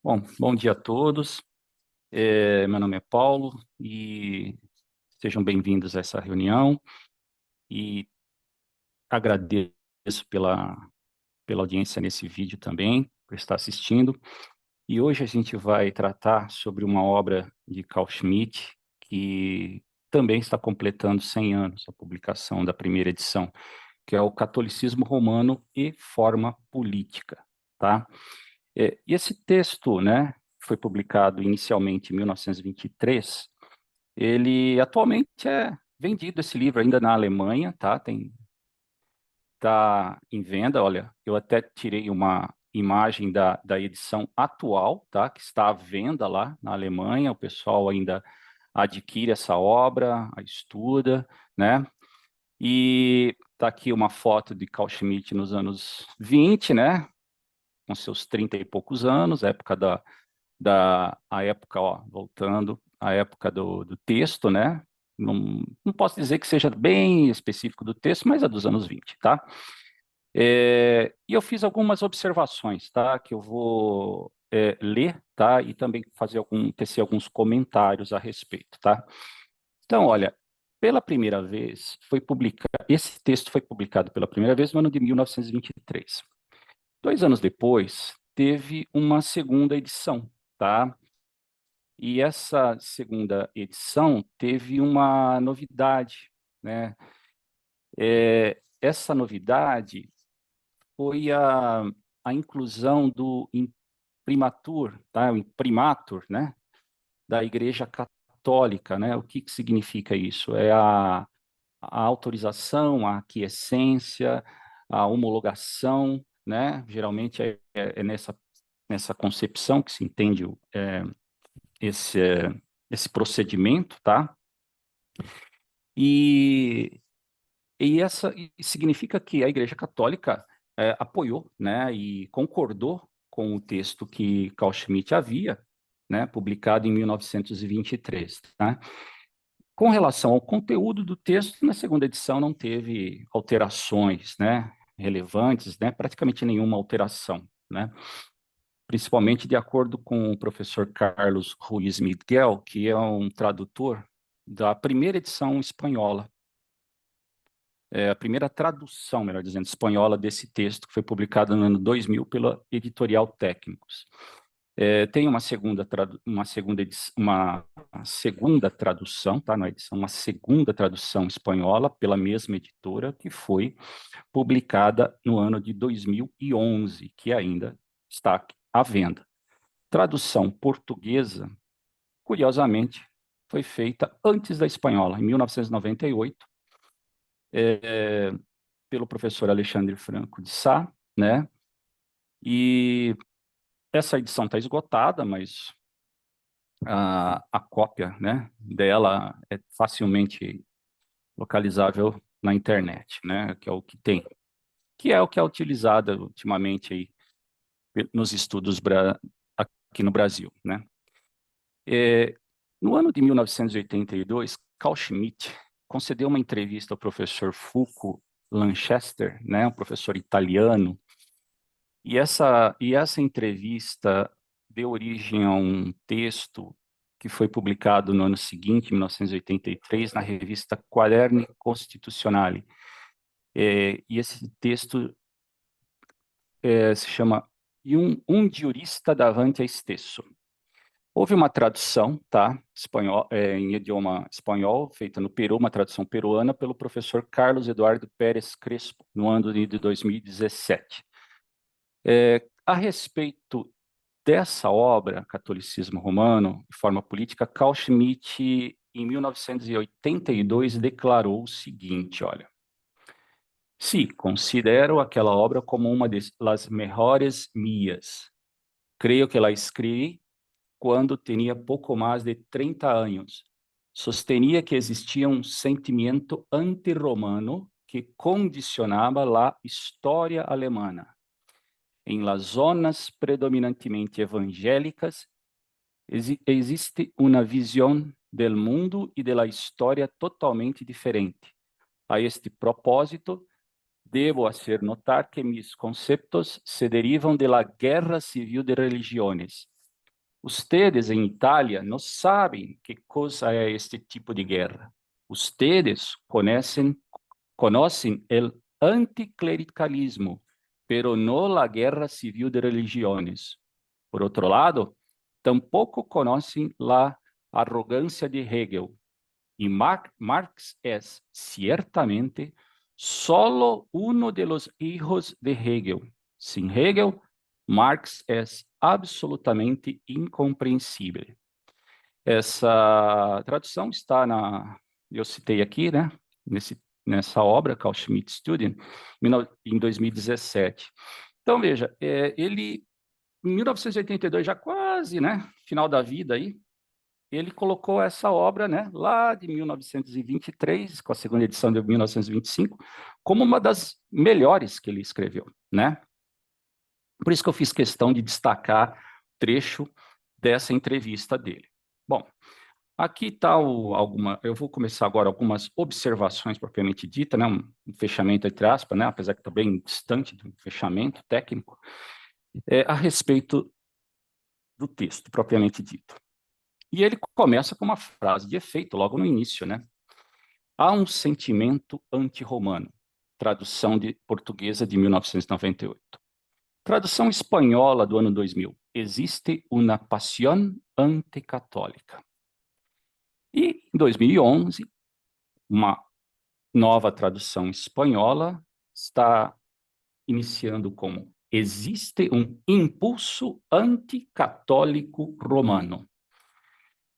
Bom dia a todos. Meu nome é Paulo e sejam bem-vindos a essa reunião e agradeço pela audiência nesse vídeo também, por estar assistindo. E hoje a gente vai tratar sobre uma obra de Carl Schmitt que também está completando 100 anos, a publicação da primeira edição, que é o Catolicismo Romano e Forma Política, tá? E esse texto, né, foi publicado inicialmente em 1923. Ele atualmente é vendido esse livro ainda na Alemanha, tá? Tá em venda. Olha, eu até tirei uma imagem da edição atual, tá? Que está à venda lá na Alemanha. O pessoal ainda adquire essa obra, a estuda, né? E tá aqui uma foto de Carl Schmitt nos anos 20, né? Com seus 30 e poucos anos, época a época, ó, voltando, a época do texto, né? Não posso dizer que seja bem específico do texto, mas é dos anos 20, tá? E eu fiz algumas observações, tá? Que eu vou ler, tá? E também tecer alguns comentários a respeito, tá? Então, olha, pela primeira vez, esse texto foi publicado pela primeira vez no ano de 1923. 2 anos depois, teve uma segunda edição, tá? E essa segunda edição teve uma novidade, né? Essa novidade foi a inclusão do imprimatur, tá? O imprimatur, né? Da Igreja Católica, né? O que significa isso? É a autorização, a aquiescência, a homologação, né? Geralmente é nessa concepção que se entende esse, esse procedimento, tá? E, e significa que a Igreja Católica apoiou, né, e concordou com o texto que Carl Schmitt havia, né, publicado em 1923, tá? Com relação ao conteúdo do texto, na segunda edição não teve alterações, né, relevantes, né, praticamente nenhuma alteração, né? Principalmente de acordo com o professor Carlos Ruiz Miguel, que é um tradutor da primeira edição espanhola, a primeira tradução, melhor dizendo, espanhola desse texto, que foi publicado no ano 2000 pela Editorial Técnicos. Tem uma segunda tradução, tá, na edição, uma segunda tradução espanhola pela mesma editora, que foi publicada no ano de 2011, que ainda está à venda. Tradução portuguesa, curiosamente, foi feita antes da espanhola, em 1998, pelo professor Alexandre Franco de Sá, né? E essa edição está esgotada, mas a cópia, né, dela é facilmente localizável na internet, né? Que é o que tem, que é o que é utilizado ultimamente aí nos estudos aqui no Brasil, né? No ano de 1982, Carl Schmitt concedeu uma entrevista ao professor Fulco Lanchester, né, um professor italiano, e essa entrevista deu origem a um texto que foi publicado no ano seguinte, em 1983, na revista Quaderni Costituzionali. E esse texto se chama Um Giurista davanti a Stesso. Houve uma tradução, tá, espanhol, em idioma espanhol, feita no Peru, uma tradução peruana, pelo professor Carlos Eduardo Pérez Crespo, no ano de 2017. A respeito dessa obra, Catolicismo Romano e Forma Política, Carl Schmitt, em 1982, declarou o seguinte, olha: "Sí, considero aquela obra como uma das mejores mías. Creio que la escrevi quando tinha pouco mais de 30 anos. Sostenía que existia um sentimento antirromano que condicionava a história alemã. Em las zonas predominantemente evangélicas, existe uma visão del mundo e de la história totalmente diferente. A este propósito, devo hacer notar que mis conceptos se derivam de la guerra civil de religiones Ustedes em Itália não sabem que coisa é este tipo de guerra. Ustedes conhecem o anticlericalismo, pero no la guerra civil de religiones. Por outro lado, tampouco conhecem a arrogância de Hegel. E Marx é, ciertamente, solo uno de los hijos de Hegel. Sin Hegel, Marx é absolutamente incompreensível. Essa tradução está eu citei aqui, né, nessa obra, Carl Schmitt Studien, em 2017. Então, veja, ele, em 1982, já quase, né, final da vida aí, ele colocou essa obra, né, lá de 1923, com a segunda edição de 1925, como uma das melhores que ele escreveu, né? Por isso que eu fiz questão de destacar trecho dessa entrevista dele. Bom, aqui está eu vou começar agora algumas observações propriamente dita, né, um fechamento entre aspas, né, apesar que está bem distante do fechamento técnico, a respeito do texto propriamente dito. E ele começa com uma frase de efeito logo no início, né? Há um sentimento anti-romano, tradução de portuguesa de 1998. Tradução espanhola do ano 2000. Existe uma pasión anticatólica. E, em 2011, uma nova tradução espanhola está iniciando como existe um impulso anticatólico romano.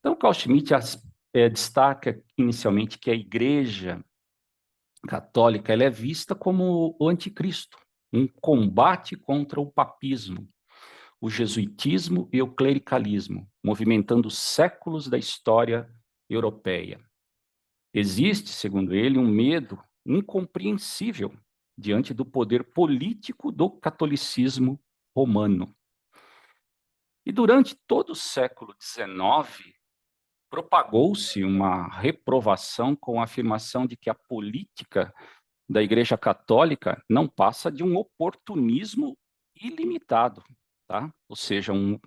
Então, Carl Schmitt destaca inicialmente que a Igreja Católica ela é vista como o anticristo, um combate contra o papismo, o jesuitismo e o clericalismo, movimentando séculos da história europeia. Existe, segundo ele, um medo incompreensível diante do poder político do catolicismo romano. E durante todo o século XIX, propagou-se uma reprovação com a afirmação de que a política da Igreja Católica não passa de um oportunismo ilimitado, tá? Ou seja, um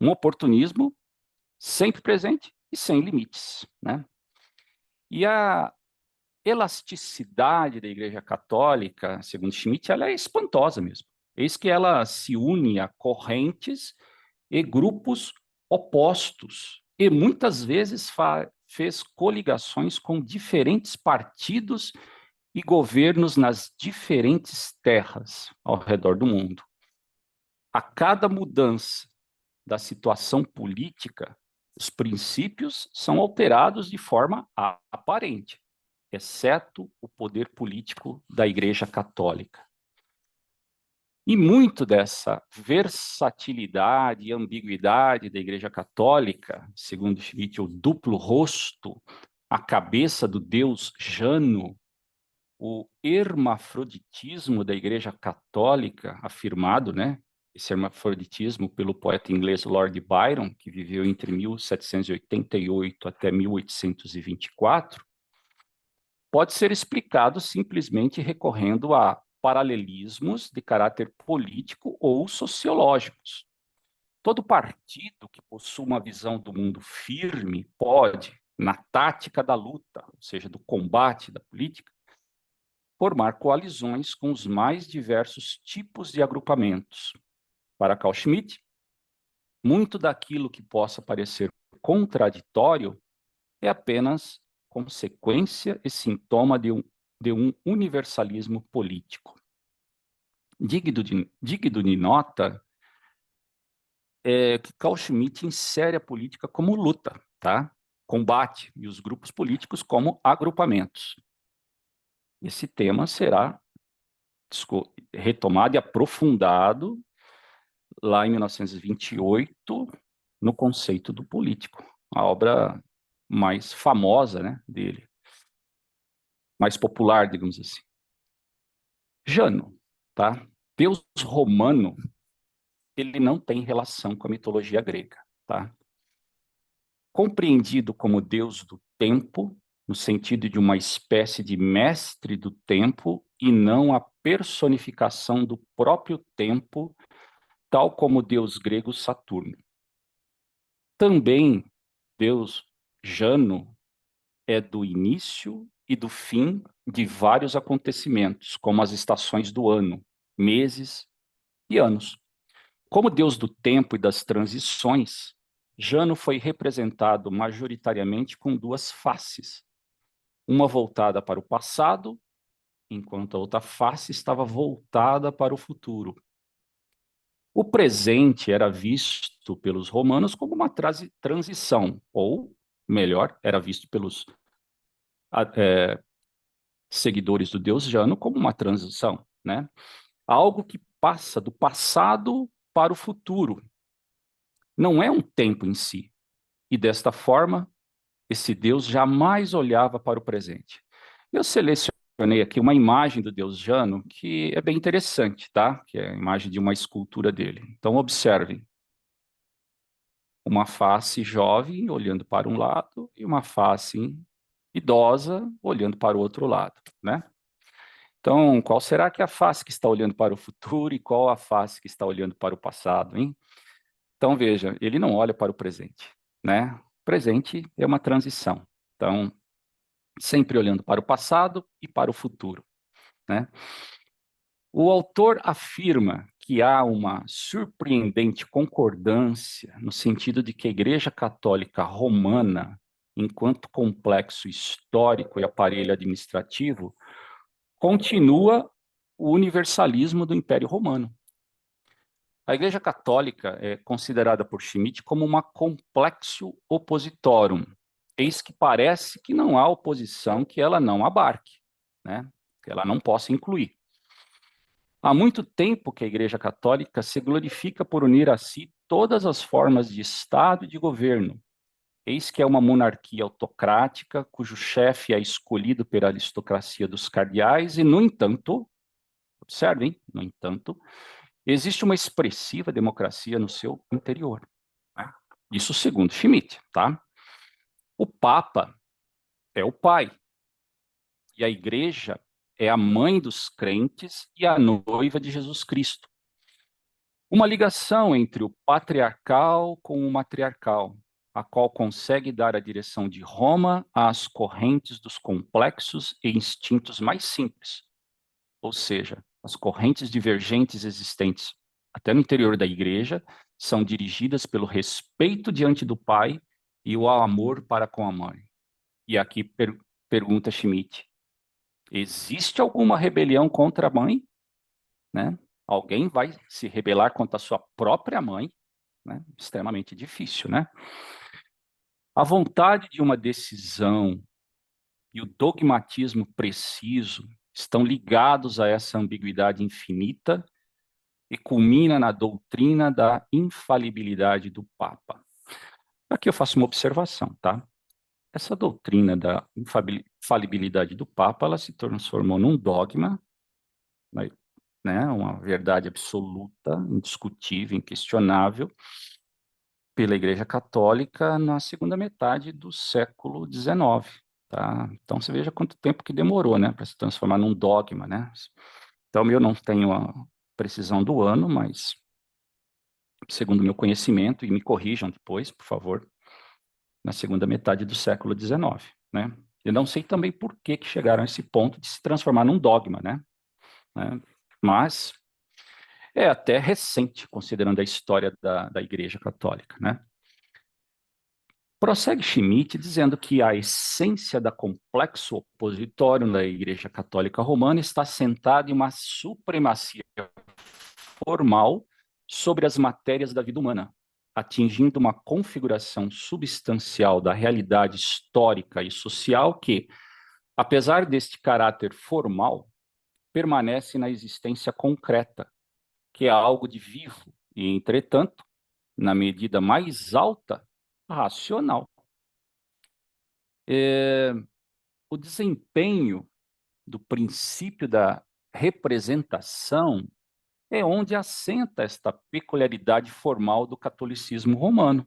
oportunismo sempre presente e sem limites, né? E a elasticidade da Igreja Católica, segundo Schmitt, ela é espantosa mesmo. Eis que ela se une a correntes e grupos opostos, e muitas vezes fez coligações com diferentes partidos e governos nas diferentes terras ao redor do mundo. A cada mudança da situação política, os princípios são alterados de forma aparente, exceto o poder político da Igreja Católica. E muito dessa versatilidade e ambiguidade da Igreja Católica, segundo Schmitt, o duplo rosto, a cabeça do Deus Jano, o hermafroditismo da Igreja Católica, afirmado, né? Esse hermafroditismo pelo poeta inglês Lord Byron, que viveu entre 1788 até 1824, pode ser explicado simplesmente recorrendo a paralelismos de caráter político ou sociológicos. Todo partido que possua uma visão do mundo firme pode, na tática da luta, ou seja, do combate da política, formar coalizões com os mais diversos tipos de agrupamentos. Para Carl Schmitt, muito daquilo que possa parecer contraditório é apenas consequência e sintoma de um universalismo político. Digno de nota é que Carl Schmitt insere a política como luta, tá? Combate, e os grupos políticos como agrupamentos. Esse tema será retomado e aprofundado lá em 1928 no conceito do político, a obra mais famosa, né, dele, mais popular, digamos assim. Jano, tá? Deus romano, ele não tem relação com a mitologia grega, tá? Compreendido como Deus do tempo, no sentido de uma espécie de mestre do tempo e não a personificação do próprio tempo, tal como o deus grego Saturno. Também Deus Jano é do início e do fim de vários acontecimentos, como as estações do ano, meses e anos. Como Deus do tempo e das transições, Jano foi representado majoritariamente com duas faces, uma voltada para o passado, enquanto a outra face estava voltada para o futuro. O presente era visto pelos romanos como uma transição, ou, melhor, era visto pelos seguidores do Deus Jano como uma transição, né? Algo que passa do passado para o futuro. Não é um tempo em si. E desta forma, esse Deus jamais olhava para o presente. Eu selecionei aqui uma imagem do Deus Jano que é bem interessante, tá? Que é a imagem de uma escultura dele. Então, observem. Uma face jovem olhando para um lado e uma face idosa olhando para o outro lado, né? Então, qual será que é a face que está olhando para o futuro e qual a face que está olhando para o passado, hein? Então, veja, ele não olha para o presente, né? O presente é uma transição. Então, sempre olhando para o passado e para o futuro, né? O autor afirma que há uma surpreendente concordância no sentido de que a Igreja Católica Romana, enquanto complexo histórico e aparelho administrativo, continua o universalismo do Império Romano. A Igreja Católica é considerada por Schmidt como uma complexo oppositorum, eis que parece que não há oposição que ela não abarque, né? Que ela não possa incluir. Há muito tempo que a Igreja Católica se glorifica por unir a si todas as formas de Estado e de governo. Eis que é uma monarquia autocrática, cujo chefe é escolhido pela aristocracia dos cardeais, e, no entanto, observem, no entanto, existe uma expressiva democracia no seu interior, né? Isso segundo Schmidt, tá? O Papa é o pai, e a Igreja é a mãe dos crentes e a noiva de Jesus Cristo. Uma ligação entre o patriarcal com o matriarcal, a qual consegue dar a direção de Roma às correntes dos complexos e instintos mais simples, ou seja, as correntes divergentes existentes até no interior da igreja são dirigidas pelo respeito diante do pai e o amor para com a mãe. E aqui pergunta Schmidt, existe alguma rebelião contra a mãe? Né? Alguém vai se rebelar contra a sua própria mãe, né? Extremamente difícil, né? A vontade de uma decisão e o dogmatismo preciso estão ligados a essa ambiguidade infinita e culmina na doutrina da infalibilidade do Papa. Aqui eu faço uma observação, tá? Essa doutrina da infalibilidade do Papa, ela se transformou num dogma, né, uma verdade absoluta, indiscutível, inquestionável, pela Igreja Católica na segunda metade do século XIX, tá? Então você veja quanto tempo que demorou, né, para se transformar num dogma, né? Então eu não tenho a precisão do ano, mas segundo meu conhecimento, e me corrijam depois, por favor, na segunda metade do século XIX, né? Eu não sei também por que chegaram a esse ponto de se transformar num dogma, né? Mas é até recente, considerando a história da Igreja Católica, né? Prossegue Schmidt dizendo que a essência da complexo opositório da Igreja Católica Romana está sentada em uma supremacia formal sobre as matérias da vida humana, atingindo uma configuração substancial da realidade histórica e social que, apesar deste caráter formal, permanece na existência concreta, que é algo de vivo e, entretanto, na medida mais alta, racional. O desempenho do princípio da representação é onde assenta esta peculiaridade formal do catolicismo romano.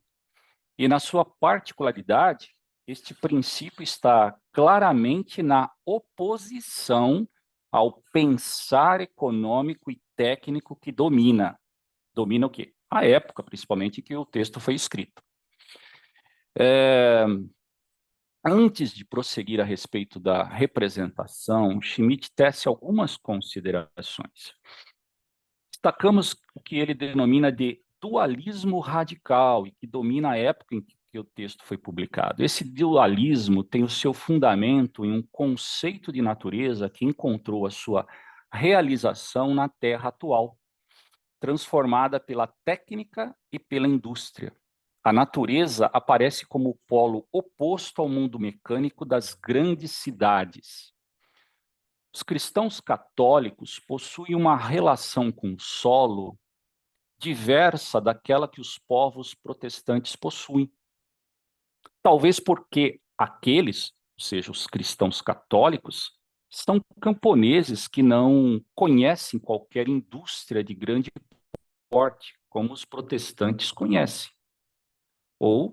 E, na sua particularidade, este princípio está claramente na oposição ao pensar econômico e técnico que domina. Domina o quê? A época, principalmente, em que o texto foi escrito. É, Antes de prosseguir a respeito da representação, Schmitt tece algumas considerações. Destacamos o que ele denomina de dualismo radical, e que domina a época em que o texto foi publicado. Esse dualismo tem o seu fundamento em um conceito de natureza que encontrou a sua realização na Terra atual, transformada pela técnica e pela indústria. A natureza aparece como o polo oposto ao mundo mecânico das grandes cidades. Os cristãos católicos possuem uma relação com o solo diversa daquela que os povos protestantes possuem. Talvez porque aqueles, ou seja, os cristãos católicos, são camponeses que não conhecem qualquer indústria de grande porte, como os protestantes conhecem. Ou,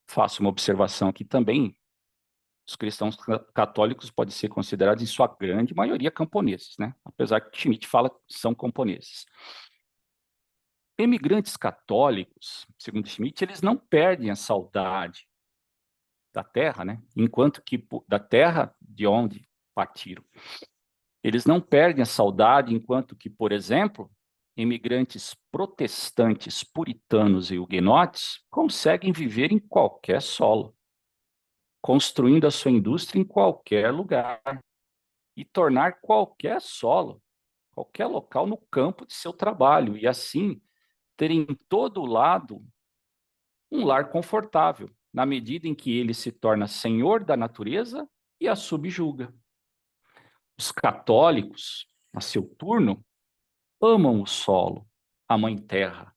faço uma observação aqui também, os cristãos católicos podem ser considerados, em sua grande maioria, camponeses, né? Apesar que Schmitt fala que são camponeses. Emigrantes católicos, segundo Schmitt, eles não perdem a saudade da terra, né? Enquanto que da terra de onde partiram. Eles não perdem a saudade, enquanto que, por exemplo, imigrantes protestantes, puritanos e huguenotes conseguem viver em qualquer solo, construindo a sua indústria em qualquer lugar e tornar qualquer solo, qualquer local no campo de seu trabalho, e assim ter em todo lado um lar confortável, na medida em que ele se torna senhor da natureza e a subjuga. Os católicos, a seu turno, amam o solo, a mãe terra.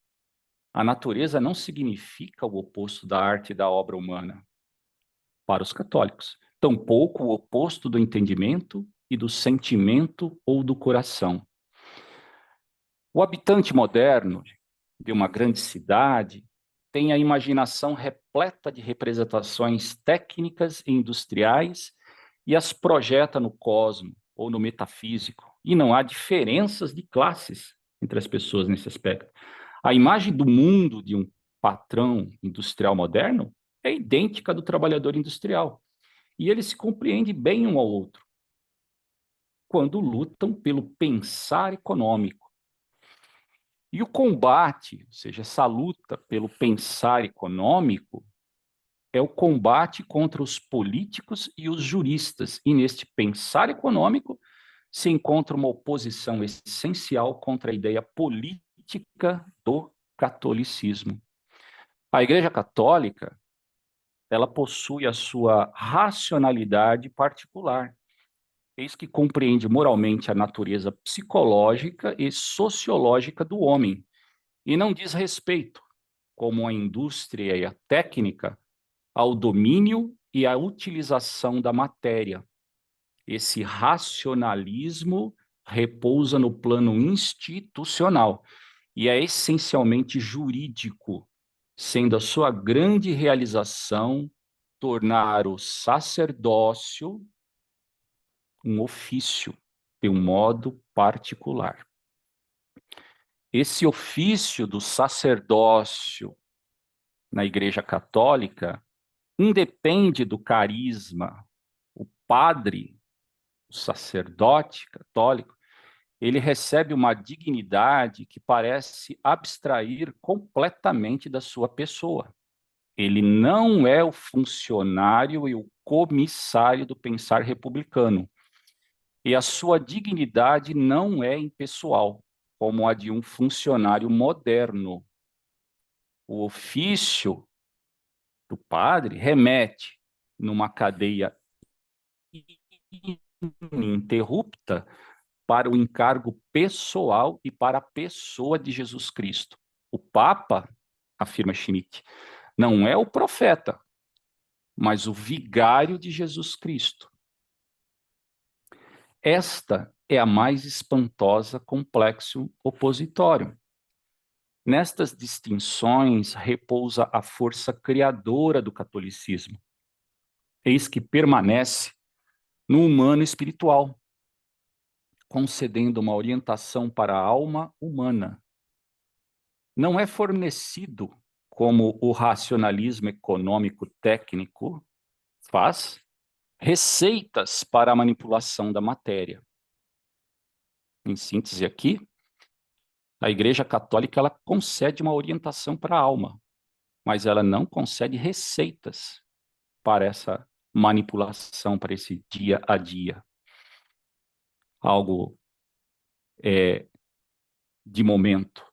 A natureza não significa o oposto da arte e da obra humana para os católicos, tampouco o oposto do entendimento e do sentimento ou do coração. O habitante moderno de uma grande cidade tem a imaginação repleta de representações técnicas e industriais e as projeta no cosmo ou no metafísico. E não há diferenças de classes entre as pessoas nesse aspecto. A imagem do mundo de um patrão industrial moderno é idêntica à do trabalhador industrial. E eles se compreendem bem um ao outro quando lutam pelo pensar econômico. E o combate, ou seja, essa luta pelo pensar econômico, é o combate contra os políticos e os juristas. E neste pensar econômico se encontra uma oposição essencial contra a ideia política do catolicismo. A Igreja Católica, ela possui a sua racionalidade particular, eis que compreende moralmente a natureza psicológica e sociológica do homem, e não diz respeito, como a indústria e a técnica, ao domínio e à utilização da matéria. Esse racionalismo repousa no plano institucional e é essencialmente jurídico, sendo a sua grande realização tornar o sacerdócio um ofício de um modo particular. Esse ofício do sacerdócio na Igreja Católica independe do carisma. O padre, o sacerdote católico, ele recebe uma dignidade que parece abstrair completamente da sua pessoa. Ele não é o funcionário e o comissário do pensar republicano. E a sua dignidade não é impessoal, como a de um funcionário moderno. O ofício do padre remete numa cadeia ininterrupta para o encargo pessoal e para a pessoa de Jesus Cristo. O Papa, afirma Schmitt, não é o profeta, mas o vigário de Jesus Cristo. Esta é a mais espantosa complexo opositório. Nestas distinções repousa a força criadora do catolicismo. Eis que permanece no humano espiritual, concedendo uma orientação para a alma humana. Não é fornecido como o racionalismo econômico técnico faz, receitas para a manipulação da matéria. Em síntese aqui, a Igreja Católica ela concede uma orientação para a alma, mas ela não concede receitas para essa manipulação, para esse dia a dia. Algo de momento.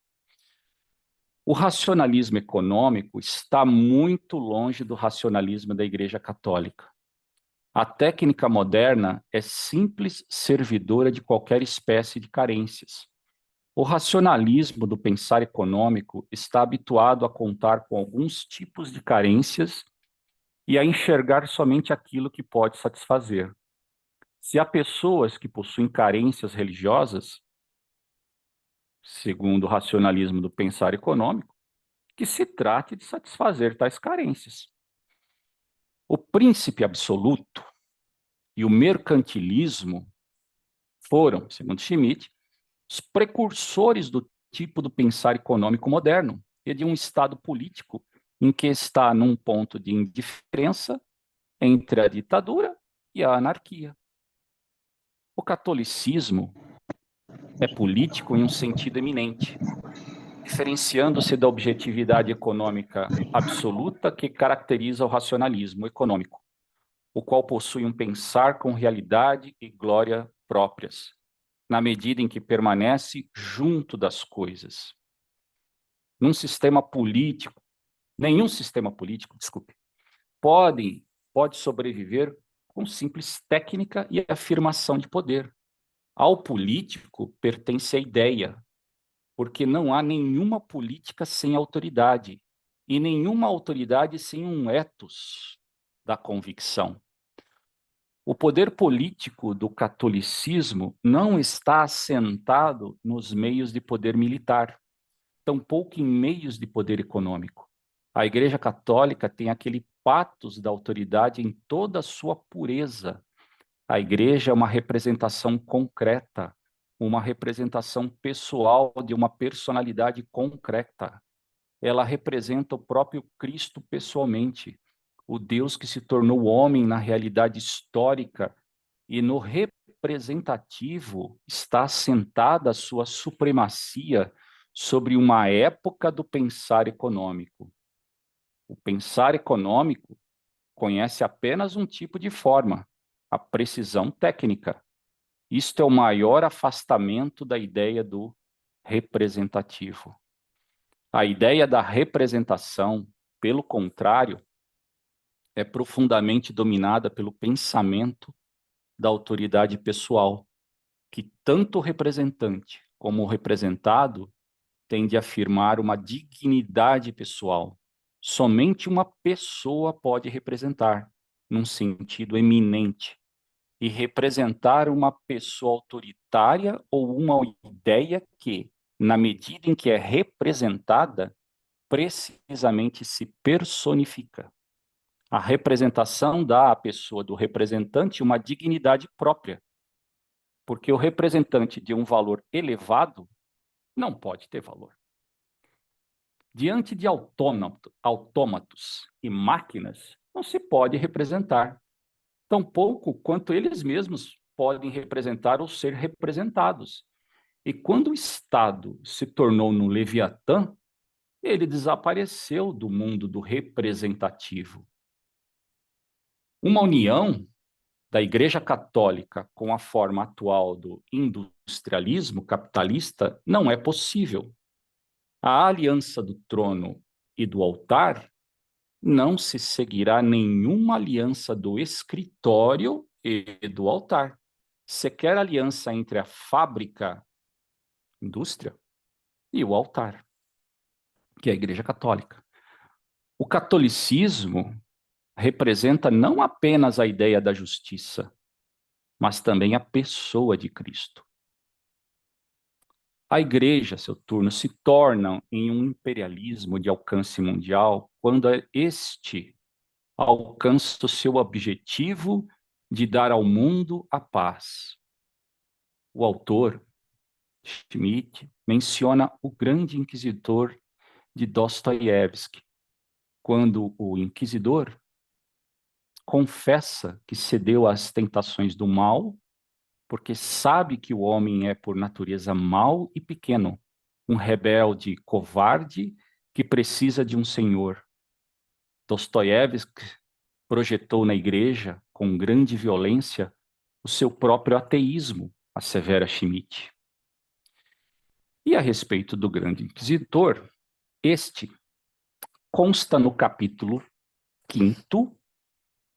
O racionalismo econômico está muito longe do racionalismo da Igreja Católica. A técnica moderna é simples servidora de qualquer espécie de carências. O racionalismo do pensar econômico está habituado a contar com alguns tipos de carências e a enxergar somente aquilo que pode satisfazer. Se há pessoas que possuem carências religiosas, segundo o racionalismo do pensar econômico, que se trate de satisfazer tais carências. O príncipe absoluto e o mercantilismo foram, segundo Schmitt, os precursores do tipo do pensar econômico moderno e de um Estado político em que está num ponto de indiferença entre a ditadura e a anarquia. O catolicismo é político em um sentido eminente, diferenciando-se da objetividade econômica absoluta que caracteriza o racionalismo econômico, o qual possui um pensar com realidade e glória próprias, na medida em que permanece junto das coisas. Num sistema político, nenhum sistema político, desculpe, pode sobreviver com simples técnica e afirmação de poder. Ao político pertence a ideia, porque não há nenhuma política sem autoridade, e nenhuma autoridade sem um ethos da convicção. O poder político do catolicismo não está assentado nos meios de poder militar, tampouco em meios de poder econômico. A Igreja Católica tem aquele patos da autoridade em toda a sua pureza. A Igreja é uma representação concreta, uma representação pessoal de uma personalidade concreta. Ela representa o próprio Cristo pessoalmente, o Deus que se tornou homem na realidade histórica e no representativo está assentada a sua supremacia sobre uma época do pensar econômico. O pensar econômico conhece apenas um tipo de forma, a precisão técnica. Isto é o maior afastamento da ideia do representativo. A ideia da representação, pelo contrário, é profundamente dominada pelo pensamento da autoridade pessoal, que tanto o representante como o representado têm de afirmar uma dignidade pessoal. Somente uma pessoa pode representar, num sentido eminente, e representar uma pessoa autoritária ou uma ideia que, na medida em que é representada, precisamente se personifica. A representação dá à pessoa do representante uma dignidade própria, porque o representante de um valor elevado não pode ter valor. Diante de autômatos e máquinas, não se pode representar, tampouco quanto eles mesmos podem representar ou ser representados. E quando o Estado se tornou no Leviatã, ele desapareceu do mundo do representativo. Uma união da Igreja Católica com a forma atual do industrialismo capitalista não é possível. A aliança do trono e do altar não se seguirá nenhuma aliança do escritório e do altar. Sequer aliança entre a fábrica, indústria, e o altar, que é a Igreja Católica. O catolicismo representa não apenas a ideia da justiça, mas também a pessoa de Cristo. A Igreja, a seu turno, se torna em um imperialismo de alcance mundial quando este alcança o seu objetivo de dar ao mundo a paz. O autor, Schmitt, menciona o grande inquisidor de Dostoiévski, quando o inquisidor confessa que cedeu às tentações do mal, porque sabe que o homem é por natureza mau e pequeno, um rebelde covarde que precisa de um senhor. Dostoiévski projetou na igreja, com grande violência, o seu próprio ateísmo, assevera Schmitt. E a respeito do grande inquisidor, este consta no capítulo 5º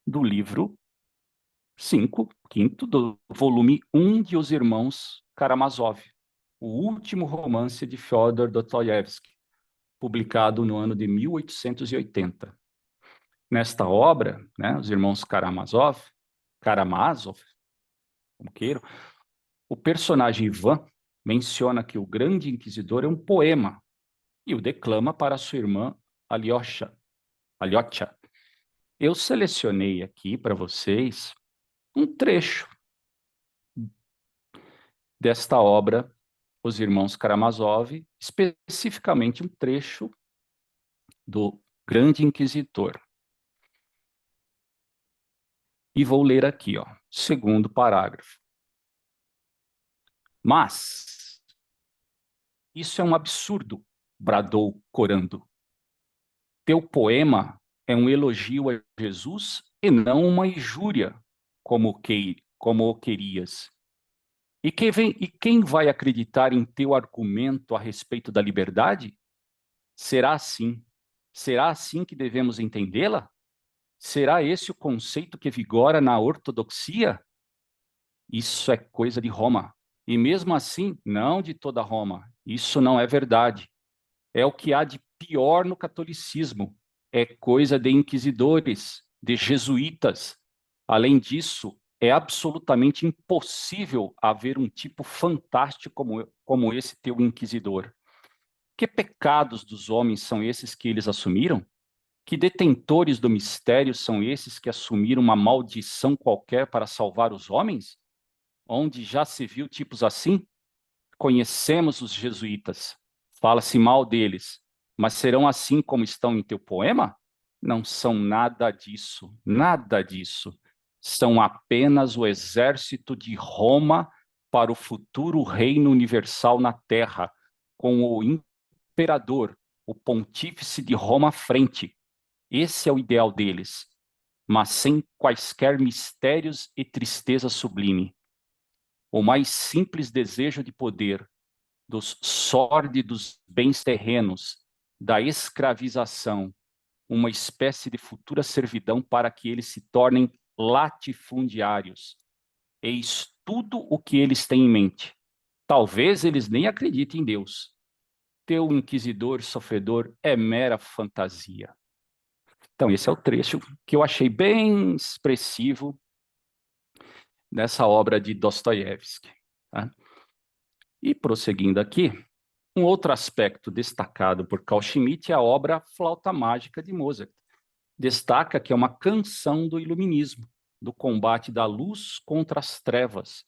do livro 5, quinto, do volume 1 de Os Irmãos Karamazov, o último romance de Fyodor Dostoiévski, publicado no ano de 1880. Nesta obra, né, Os Irmãos Karamazov, como queiram, o personagem Ivan menciona que o grande inquisidor é um poema e o declama para sua irmã Alyosha. Eu selecionei aqui para vocês um trecho desta obra, Os Irmãos Karamazov, especificamente um trecho do Grande Inquisitor. E vou ler aqui, ó, segundo parágrafo. Mas isso é um absurdo, bradou Corando. Teu poema é um elogio a Jesus e não uma injúria, como o querias. E quem vai acreditar em teu argumento a respeito da liberdade? Será assim? Será assim que devemos entendê-la? Será esse o conceito que vigora na ortodoxia? Isso é coisa de Roma. E mesmo assim, não de toda Roma. Isso não é verdade. É o que há de pior no catolicismo. É coisa de inquisidores, de jesuítas. Além disso, é absolutamente impossível haver um tipo fantástico como esse teu inquisidor. Que pecados dos homens são esses que eles assumiram? Que detentores do mistério são esses que assumiram uma maldição qualquer para salvar os homens? Onde já se viu tipos assim? Conhecemos os jesuítas. Fala-se mal deles, mas serão assim como estão em teu poema? Não são nada disso, nada disso. São apenas o exército de Roma para o futuro reino universal na terra, com o imperador, o pontífice de Roma à frente. Esse é o ideal deles, mas sem quaisquer mistérios e tristeza sublime. O mais simples desejo de poder, dos sórdidos bens terrenos, da escravização, uma espécie de futura servidão para que eles se tornem latifundiários. Eis tudo o que eles têm em mente. Talvez eles nem acreditem em Deus. Teu inquisidor sofredor é mera fantasia. Então, esse é o trecho que eu achei bem expressivo dessa obra de Dostoiévski. Tá? E prosseguindo aqui, um outro aspecto destacado por Carl Schmitt é a obra Flauta Mágica de Mozart. Destaca que é uma canção do iluminismo, do combate da luz contra as trevas,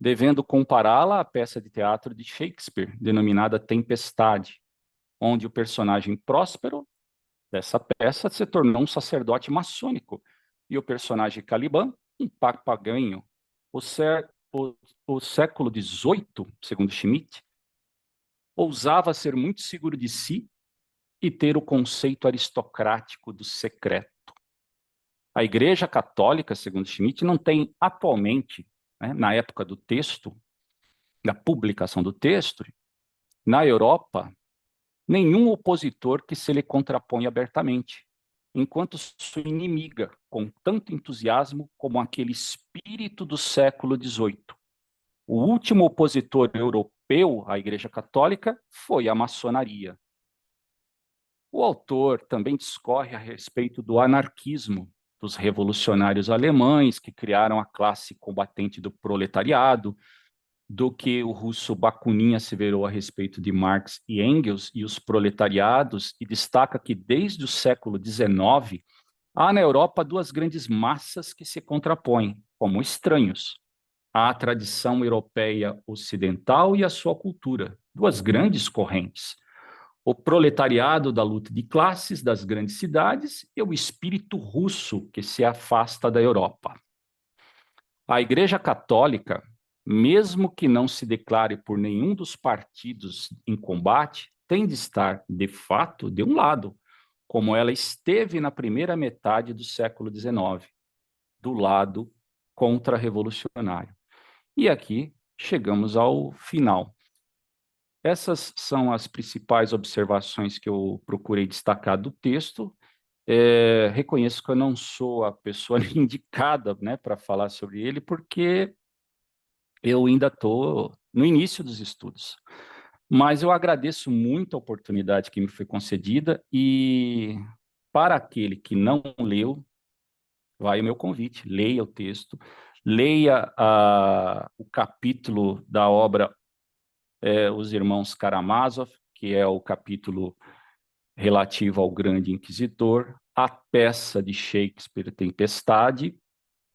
devendo compará-la à peça de teatro de Shakespeare, denominada Tempestade, onde o personagem Próspero dessa peça se tornou um sacerdote maçônico e o personagem Caliban, um papagaio. O século XVIII, segundo Schmitt, ousava ser muito seguro de si e ter o conceito aristocrático do secreto. A Igreja Católica, segundo Schmitt, não tem atualmente, né, na época do texto, da publicação do texto, na Europa, nenhum opositor que se lhe contrapõe abertamente, enquanto sua inimiga, com tanto entusiasmo como aquele espírito do século XVIII. O último opositor europeu à Igreja Católica foi a maçonaria. O autor também discorre a respeito do anarquismo, dos revolucionários alemães que criaram a classe combatente do proletariado, do que o russo Bakunin asseverou a respeito de Marx e Engels e os proletariados, e destaca que desde o século XIX há na Europa duas grandes massas que se contrapõem, como estranhos. Há a tradição europeia ocidental e a sua cultura, duas grandes correntes. o proletariado da luta de classes das grandes cidades e o espírito russo que se afasta da Europa. A Igreja Católica, mesmo que não se declare por nenhum dos partidos em combate, tem de estar, de fato, de um lado, como ela esteve na primeira metade do século XIX, do lado contra-revolucionário. E aqui chegamos ao final. Essas são as principais observações que eu procurei destacar do texto. Reconheço que eu não sou a pessoa indicada, né, para falar sobre ele, porque eu ainda estou no início dos estudos. Mas eu agradeço muito a oportunidade que me foi concedida e para aquele que não leu, vai o meu convite, leia o texto, leia o capítulo da obra Os Irmãos Karamazov, que é o capítulo relativo ao Grande Inquisidor, a peça de Shakespeare Tempestade,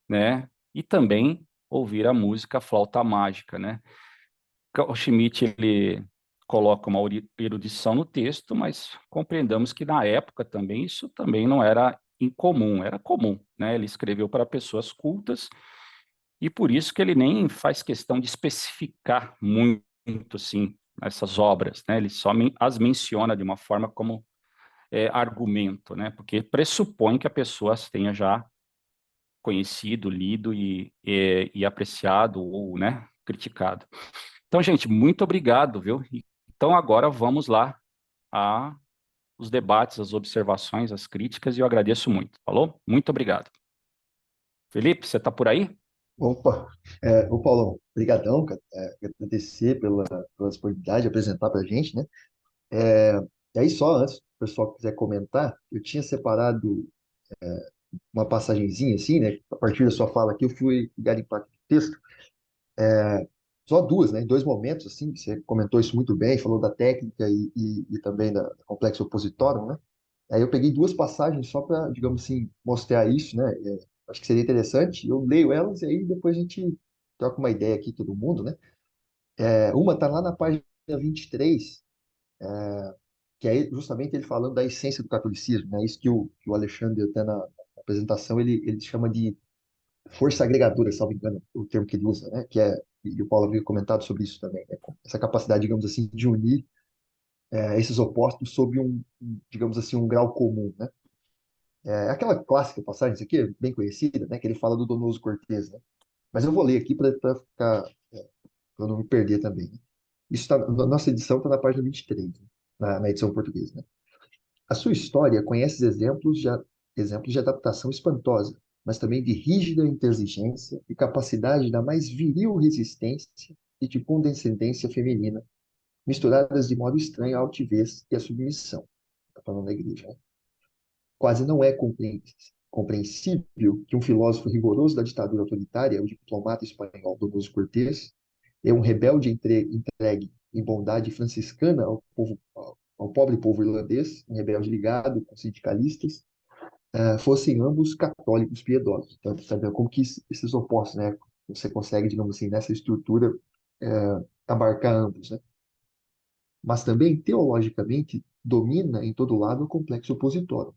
né? E também ouvir a música Flauta Mágica, né? O Schmidt, ele coloca uma erudição no texto, mas compreendamos que na época também isso também não era incomum, era comum, né? Ele escreveu para pessoas cultas e por isso que ele nem faz questão de especificar muito, assim, essas obras, né? Ele só as menciona de uma forma como argumento, né? Porque pressupõe que a pessoa as tenha já conhecido, lido e apreciado ou, né, criticado. Então, gente, muito obrigado, viu? Então, agora vamos lá a os debates, as observações, as críticas, e eu agradeço muito. Falou? Muito obrigado. Felipe, você está por aí? Opa, ô Paulão, brigadão, cara, agradecer pela disponibilidade de apresentar para a gente, né? É, e aí só antes, o pessoal quiser comentar, eu tinha separado uma passagenzinha assim, né? A partir da sua fala aqui, eu fui garimpar aqui o texto, só duas, né? Em dois momentos, assim, você comentou isso muito bem, falou da técnica e também da complexo opositório, né? Aí eu peguei duas passagens só para, digamos assim, mostrar isso, né? Acho que seria interessante. Eu leio elas e aí depois a gente troca uma ideia aqui, todo mundo, né? Uma está lá na página 23, que é justamente ele falando da essência do catolicismo, né? Isso que o Alexandre, até na apresentação, ele chama de força agregadora, salvo engano, o termo que ele usa, né? E o Paulo havia comentado sobre isso também, né? Essa capacidade, digamos assim, de unir esses opostos sob digamos assim, um grau comum, né? Aquela clássica passagem, isso aqui é bem conhecida, né? Que ele fala do Donoso Cortês, né? Mas eu vou ler aqui para ficar, para não me perder também, né? Isso tá, nossa edição está na página 23, né? Na edição portuguesa, né? A sua história conhece exemplos de adaptação espantosa, mas também de rígida intransigência e capacidade da mais viril resistência e de condescendência feminina, misturadas de modo estranho à altivez e à submissão. Está falando da igreja, né? Quase não é compreensível que um filósofo rigoroso da ditadura autoritária, o diplomata espanhol Donoso Cortés, é um rebelde entregue em bondade franciscana ao pobre povo irlandês, um rebelde ligado com sindicalistas, fossem ambos católicos piedosos. Então, sabe como que esses opostos, né? Você consegue, digamos assim, nessa estrutura, abarcar ambos, né? Mas também, teologicamente, domina em todo lado o complexo opositório.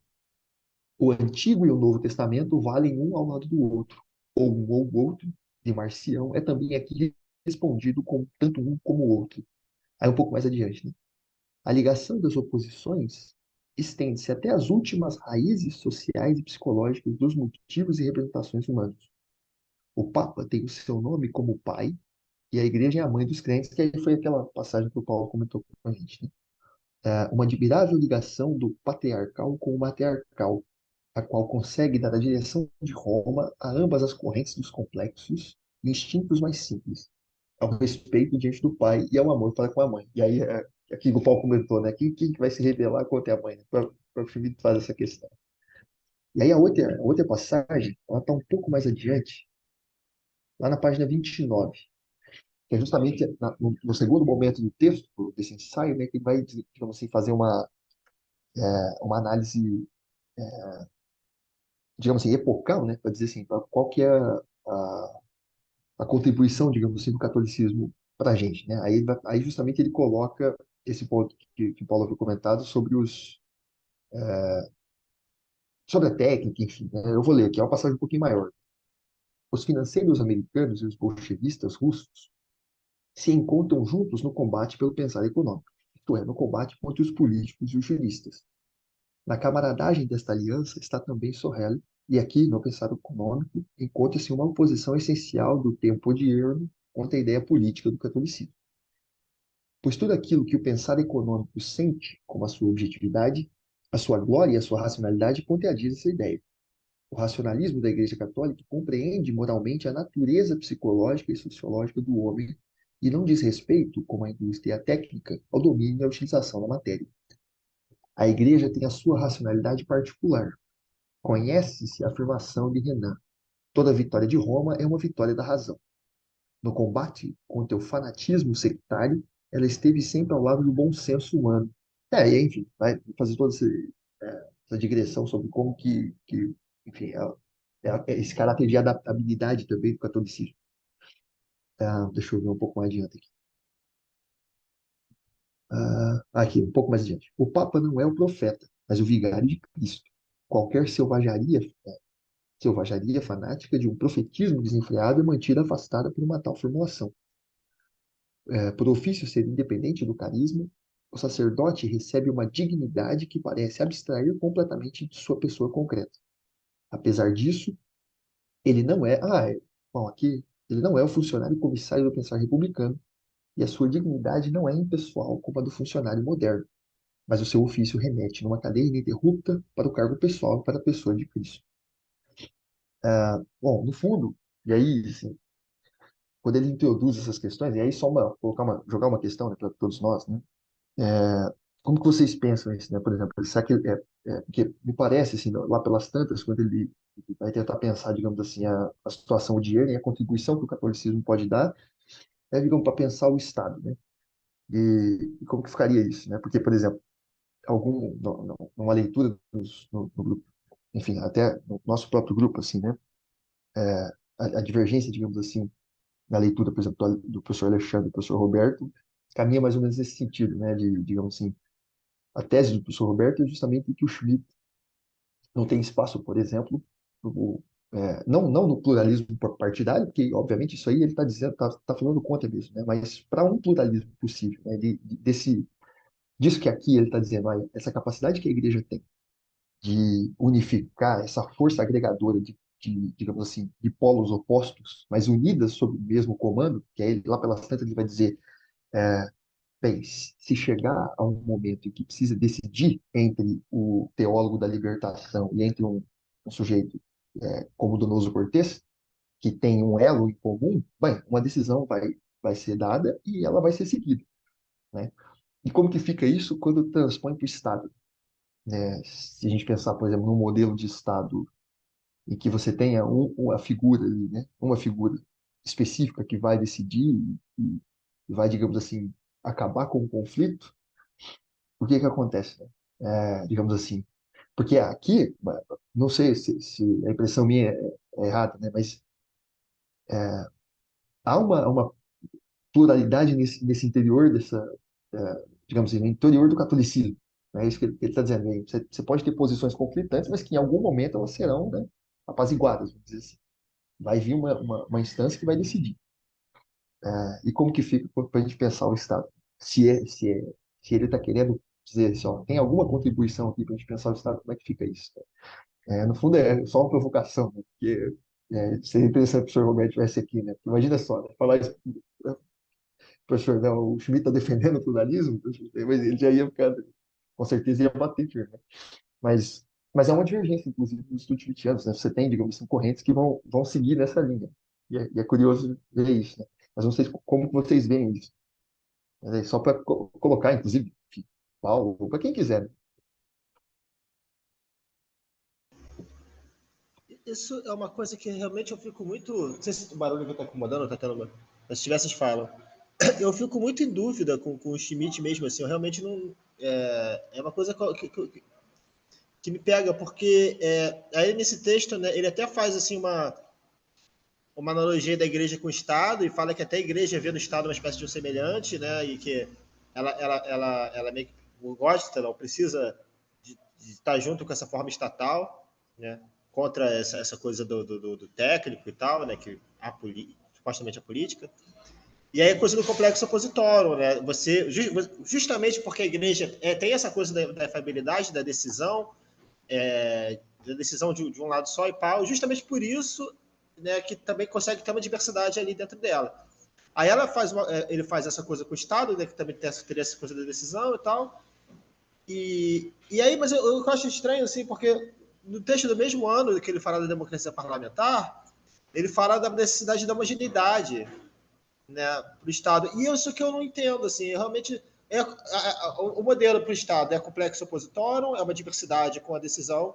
O Antigo e o Novo Testamento valem um ao lado do outro, ou o outro, de Marcião, é também aqui respondido com tanto um como o outro. Aí um pouco mais adiante, né? A ligação das oposições estende-se até as últimas raízes sociais e psicológicas dos motivos e representações humanos. O Papa tem o seu nome como pai, e a Igreja é a mãe dos crentes, que aí foi aquela passagem que o Paulo comentou com a gente, né? Uma admirável ligação do patriarcal com o matriarcal, a qual consegue dar a direção de Roma a ambas as correntes dos complexos e instintos mais simples, ao respeito diante do pai e ao amor para com a mãe. E aí, aqui o Paulo comentou, né? Quem que vai se rebelar contra a mãe, né? Para o Schmidt faz essa questão. E aí a outra passagem, ela está um pouco mais adiante, lá na página 29, que é justamente no segundo momento do texto, desse ensaio, né, que vai, digamos assim, fazer uma análise, digamos assim, epocal, né, para dizer assim, qual que é a, a contribuição, digamos assim, do catolicismo para a gente, né? Aí justamente ele coloca esse ponto que o Paulo havia comentado sobre a técnica, enfim, né? Eu vou ler aqui, é uma passagem um pouquinho maior. Os financeiros americanos e os bolchevistas russos se encontram juntos no combate pelo pensar econômico, isto é, no combate contra os políticos e os juristas. Na camaradagem desta aliança está também Sorel, e aqui, no pensar econômico, encontra-se uma oposição essencial do tempo odierno contra a ideia política do catolicismo. Pois tudo aquilo que o pensar econômico sente como a sua objetividade, a sua glória e a sua racionalidade contradiz essa ideia. O racionalismo da Igreja Católica compreende moralmente a natureza psicológica e sociológica do homem e não diz respeito, como a indústria e a técnica, ao domínio e à utilização da matéria. A Igreja tem a sua racionalidade particular. Conhece-se a afirmação de Renan: toda vitória de Roma é uma vitória da razão. No combate contra o fanatismo sectário, ela esteve sempre ao lado do bom senso humano. E, enfim, vai fazer toda essa digressão sobre como enfim, esse caráter de adaptabilidade também do catolicismo. Deixa eu ver um pouco mais adiante aqui. Aqui, um pouco mais adiante. O Papa não é o profeta, mas o vigário de Cristo. Qualquer selvageria fanática de um profetismo desenfreado é mantida afastada por uma tal formulação. Por ofício ser independente do carisma, o sacerdote recebe uma dignidade que parece abstrair completamente de sua pessoa concreta. Apesar disso, ele não é, bom, aqui, ele não é o funcionário comissário do pensar republicano, e a sua dignidade não é impessoal como a do funcionário moderno, mas o seu ofício remete numa cadeia ininterrupta para o cargo pessoal para a pessoa de Cristo. Bom, no fundo, e aí, assim, quando ele introduz essas questões, e aí só jogar uma questão, né, para todos nós, né? Como que vocês pensam isso, né? Por exemplo, será que porque me parece assim, lá pelas tantas, quando ele vai tentar pensar, digamos assim, a situação odiana e a contribuição que o catolicismo pode dar, digamos, para pensar o Estado, né? E como que ficaria isso, né? Porque, por exemplo, numa leitura no grupo, enfim, até no nosso próprio grupo, assim, né? A divergência, digamos assim, na leitura, por exemplo, do professor Alexandre e do professor Roberto, caminha mais ou menos nesse sentido, né? Digamos assim, a tese do professor Roberto é justamente que o Schmitt não tem espaço, por exemplo, não no pluralismo partidário, porque, obviamente, isso aí ele está dizendo, está falando contra disso, né? Mas para um pluralismo possível, né? Disso que aqui ele está dizendo, olha, essa capacidade que a igreja tem de unificar essa força agregadora digamos assim, de polos opostos, mas unidas sob o mesmo comando, que aí lá pelas tantas ele vai dizer, é, bem, se chegar a um momento em que precisa decidir entre o teólogo da libertação e entre um sujeito como o Donoso Cortés, que tem um elo em comum, bem, uma decisão vai ser dada e ela vai ser seguida, né? E como que fica isso quando transpõe para o Estado? Né? Se a gente pensar, por exemplo, num modelo de Estado em que você tenha uma figura ali, né? Uma figura específica que vai decidir e vai, digamos assim, acabar com o conflito, o que que acontece, né? Digamos assim, porque aqui, não sei se a impressão minha é errada, né? Mas há uma pluralidade nesse interior digamos assim, no interior do catolicismo. Né? É isso que ele está dizendo aí. Você pode ter posições conflitantes, mas que em algum momento elas serão, né, apaziguadas, vamos dizer assim. Vai vir uma instância que vai decidir. E como que fica para a gente pensar o Estado? Se ele está querendo dizer assim, ó, tem alguma contribuição aqui para a gente pensar o Estado, como é que fica isso? No fundo, é só uma provocação, né? Porque seria interessante que o senhor Roberto estivesse aqui, né? Imagina só, né? Falar isso, professor, não, o Schmitt está defendendo o pluralismo, mas ele já ia ficar, com certeza ia bater firme, né? Mas é uma divergência, inclusive, dos estudos schmittianos, né? Você tem, digamos assim, correntes que vão seguir nessa linha. E é curioso ver isso, né? Mas não sei como que vocês veem isso. Só para colocar, inclusive, enfim, Paulo, para quem quiser, né? Isso é uma coisa que realmente eu fico muito. Não sei se o barulho está incomodando ou está tendo. Mas se tivesse, falam. Eu fico muito em dúvida com o Schmitt mesmo, assim. Eu realmente não. É uma coisa que me pega, porque aí nesse texto, né, ele até faz assim uma analogia da igreja com o Estado e fala que até a igreja vê no Estado uma espécie de um semelhante, né, e que ela meio que gosta, não precisa de estar junto com essa forma estatal, né? Contra essa coisa do técnico e tal, né? Que supostamente a política. E aí a coisa do complexo opositório, né? Justamente porque a igreja tem essa coisa da efabilidade, da decisão de um lado só e pau, justamente por isso, né, que também consegue ter uma diversidade ali dentro dela. Aí ele faz essa coisa com o Estado, né, que também teria essa coisa da decisão e tal. E aí, mas eu acho estranho, assim, porque no texto do mesmo ano que ele fala da democracia parlamentar, ele fala da necessidade da homogeneidade, né, para o Estado. E isso que eu não entendo, assim, realmente o modelo para o Estado é complexo opositório, é uma diversidade com a decisão,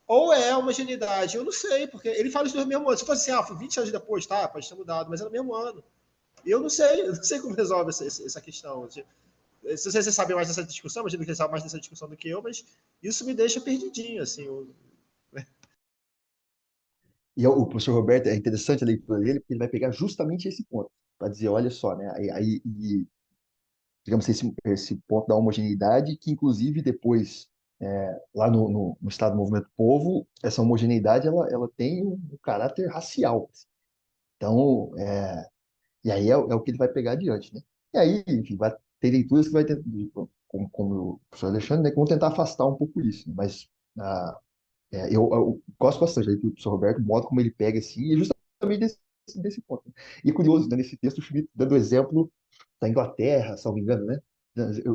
ou é uma homogeneidade? Eu não sei, porque ele fala isso no mesmo ano. Se fosse assim, 20 anos depois, tá, pode ter mudado, mas é no mesmo ano. E eu não sei como resolve essa questão. Tipo, se você sabe mais dessa discussão, imagino que você sabe mais dessa discussão do que eu, mas isso me deixa perdidinho, assim. E o professor Roberto, é interessante a leitura dele, porque ele vai pegar justamente esse ponto, para dizer, olha só, né? Digamos, esse ponto da homogeneidade, que inclusive depois, lá no Estado do Movimento Povo, essa homogeneidade, ela tem um caráter racial. Então, e aí é o que ele vai pegar adiante, né? E aí, enfim, vai ter leituras que vai ter, como o professor Alexandre, né, que vão tentar afastar um pouco isso, né? Mas eu gosto bastante aí do professor Roberto, o modo como ele pega assim, e justamente desse ponto, né? E é curioso, né, nesse texto, o Schmitt dando exemplo da Inglaterra, se não me engano, né?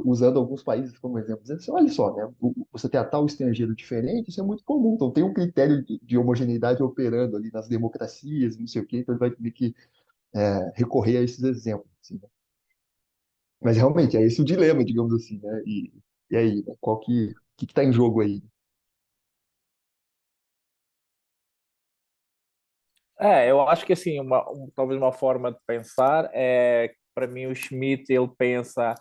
Usando alguns países como exemplo, dizendo assim, olha só, né? Você tem a tal estrangeiro diferente, isso é muito comum, então tem um critério de homogeneidade operando ali nas democracias, não sei o quê, então ele vai ter que recorrer a esses exemplos, assim, né? Mas realmente, é esse o dilema, digamos assim, né? E aí, né? O que está em jogo aí? Eu acho que assim, talvez uma forma de pensar para mim, o Schmitt, ele pensa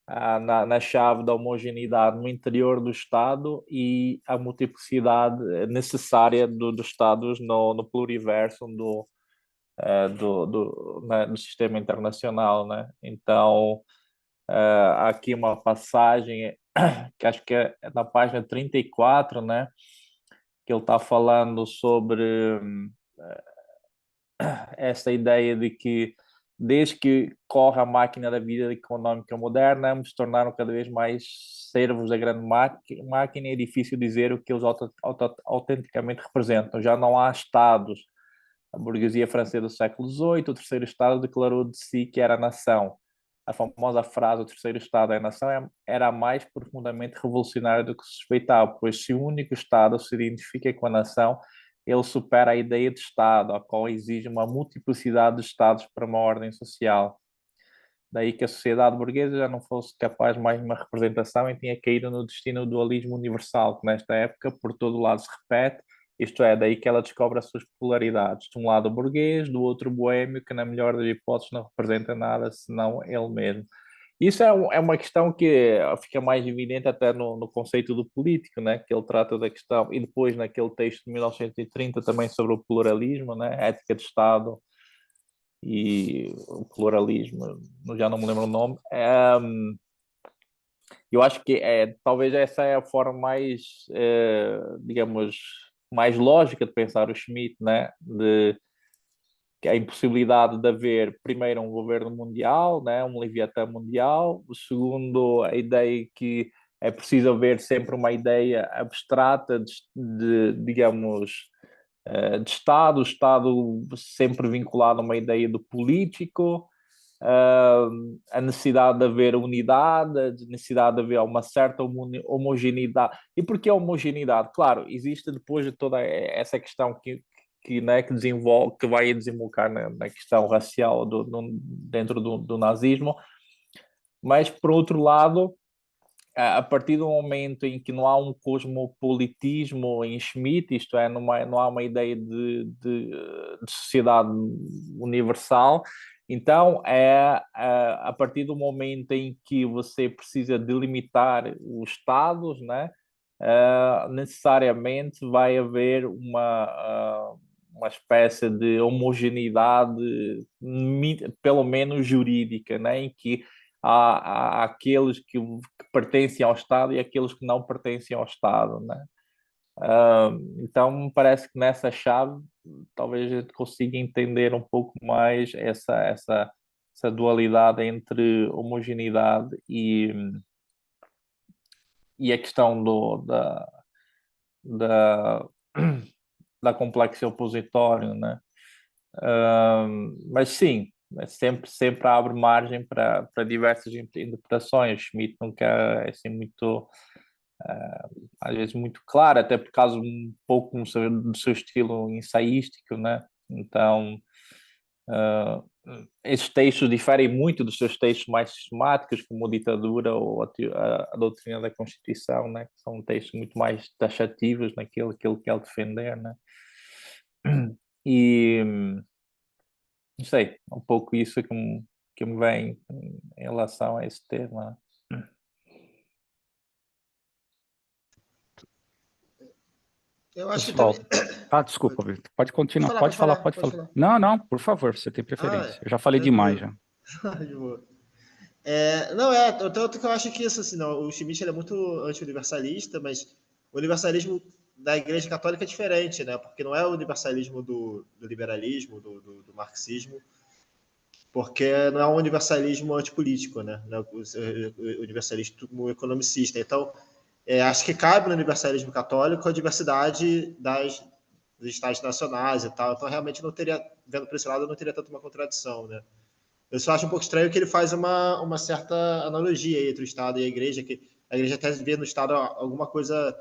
na chave da homogeneidade no interior do Estado e a multiplicidade necessária dos Estados no pluriverso no sistema internacional, né? Então, há aqui uma passagem que acho que é na página 34, né? Que ele está falando sobre essa ideia de que desde que corre a máquina da vida económica moderna, nos tornaram cada vez mais servos da grande máquina e é difícil dizer o que eles autenticamente representam. Já não há Estados. A burguesia francesa do século XVIII, o terceiro Estado declarou de si que era a nação. A famosa frase, o terceiro Estado é a nação, era mais profundamente revolucionária do que se suspeitava, pois se o único Estado se identifica com a nação, ele supera a ideia de Estado, a qual exige uma multiplicidade de Estados para uma ordem social. Daí que a sociedade burguesa já não fosse capaz mais de uma representação e tinha caído no destino do dualismo universal, que nesta época por todo o lado se repete, isto é, daí que ela descobre as suas polaridades. De um lado o burguês, do outro o boêmio, que na melhor das hipóteses não representa nada senão ele mesmo. Isso é uma questão que fica mais evidente até no conceito do político, né? Que ele trata da questão, e depois naquele texto de 1930 também sobre o pluralismo, né? A ética de Estado e o pluralismo, já não me lembro o nome. Eu acho que talvez essa é a forma mais, digamos, mais lógica de pensar o Schmitt, né? De que a impossibilidade de haver, primeiro, um governo mundial, né? Um Leviatã mundial. O segundo, a ideia que é preciso haver sempre uma ideia abstrata digamos, de Estado, o Estado sempre vinculado a uma ideia do político, a necessidade de haver unidade, a necessidade de haver uma certa homogeneidade. E por que a homogeneidade? Claro, existe depois de toda essa questão né, que desenvolve, que vai desembocar na questão racial dentro do nazismo, mas por outro lado, a partir do momento em que não há um cosmopolitismo em Schmitt, isto é, não há uma ideia de sociedade universal, então a partir do momento em que você precisa delimitar os Estados, né, necessariamente vai haver uma espécie de homogeneidade, pelo menos jurídica, né, em que há aqueles que pertencem ao Estado e aqueles que não pertencem ao Estado, né? Então, me parece que nessa chave talvez a gente consiga entender um pouco mais essa dualidade entre homogeneidade e a questão da, da complexo opositório, né? Mas sim, sempre abre margem para diversas interpretações. Schmitt nunca é assim muito, às vezes muito claro, até por causa um pouco do seu estilo ensaístico, né? Então, esses textos diferem muito dos seus textos mais sistemáticos, como a Ditadura ou a Doutrina da Constituição, né? Que são textos muito mais taxativos naquilo que ele quer defender, né? E não sei, um pouco isso que me vem em relação a esse tema. Eu acho que também. Pessoal, desculpa, Vitor. Pode Pode continuar, falar, pode pode falar, falar, pode pode falar. falar. Não, não, por favor, você tem Ah, preferência. Eu já falei demais tranquilo. já. De boa. Não, tanto que eu acho que isso, assim, não, o Schmitt ele é muito anti-universalista, mas o universalismo da Igreja Católica é diferente, né? Porque não é o universalismo do liberalismo, do marxismo, porque não é um universalismo antipolítico, né? Não é o universalismo economicista. Então, acho que cabe no universalismo católico a diversidade dos estados nacionais e tal. Então, realmente não teria, vendo por esse lado, não teria tanto uma contradição, né? Eu só acho um pouco estranho que ele faz uma certa analogia entre o Estado e a Igreja, que a Igreja até vê no Estado alguma coisa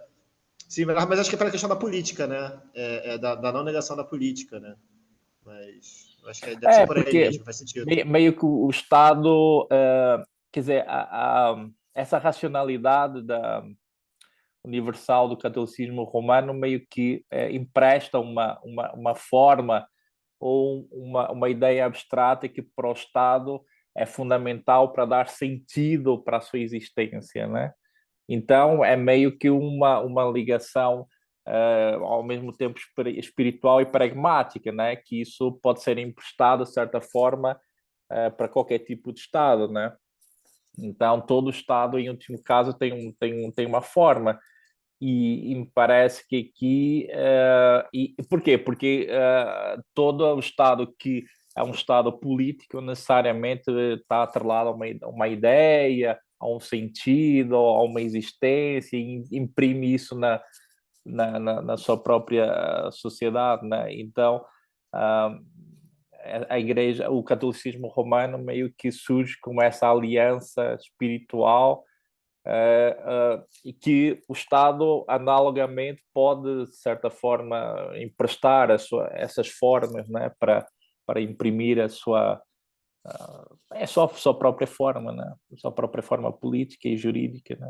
similar, mas acho que é pela questão da política, né? Da não negação da política, né? Mas acho que deve ser por aí Porque mesmo, faz sentido. meio que o Estado, quer dizer, essa racionalidade universal do catolicismo romano meio que empresta uma forma ou uma ideia abstrata que para o Estado é fundamental para dar sentido para a sua existência, né? Então é meio que uma ligação ao mesmo tempo espiritual e pragmática, né? Que isso pode ser emprestado de certa forma para qualquer tipo de Estado, né? Então todo Estado, em último caso, tem uma forma e me parece que aqui e por quê? Porque todo o Estado que é um Estado político necessariamente está atrelado a uma ideia, a um sentido, a uma existência, e imprime isso na sua própria sociedade, né? Então a Igreja, o catolicismo romano meio que surge como essa aliança espiritual e que o Estado, analogamente, pode, de certa forma, emprestar essas formas, né, para imprimir a sua própria forma, né, a sua própria forma política e jurídica, né?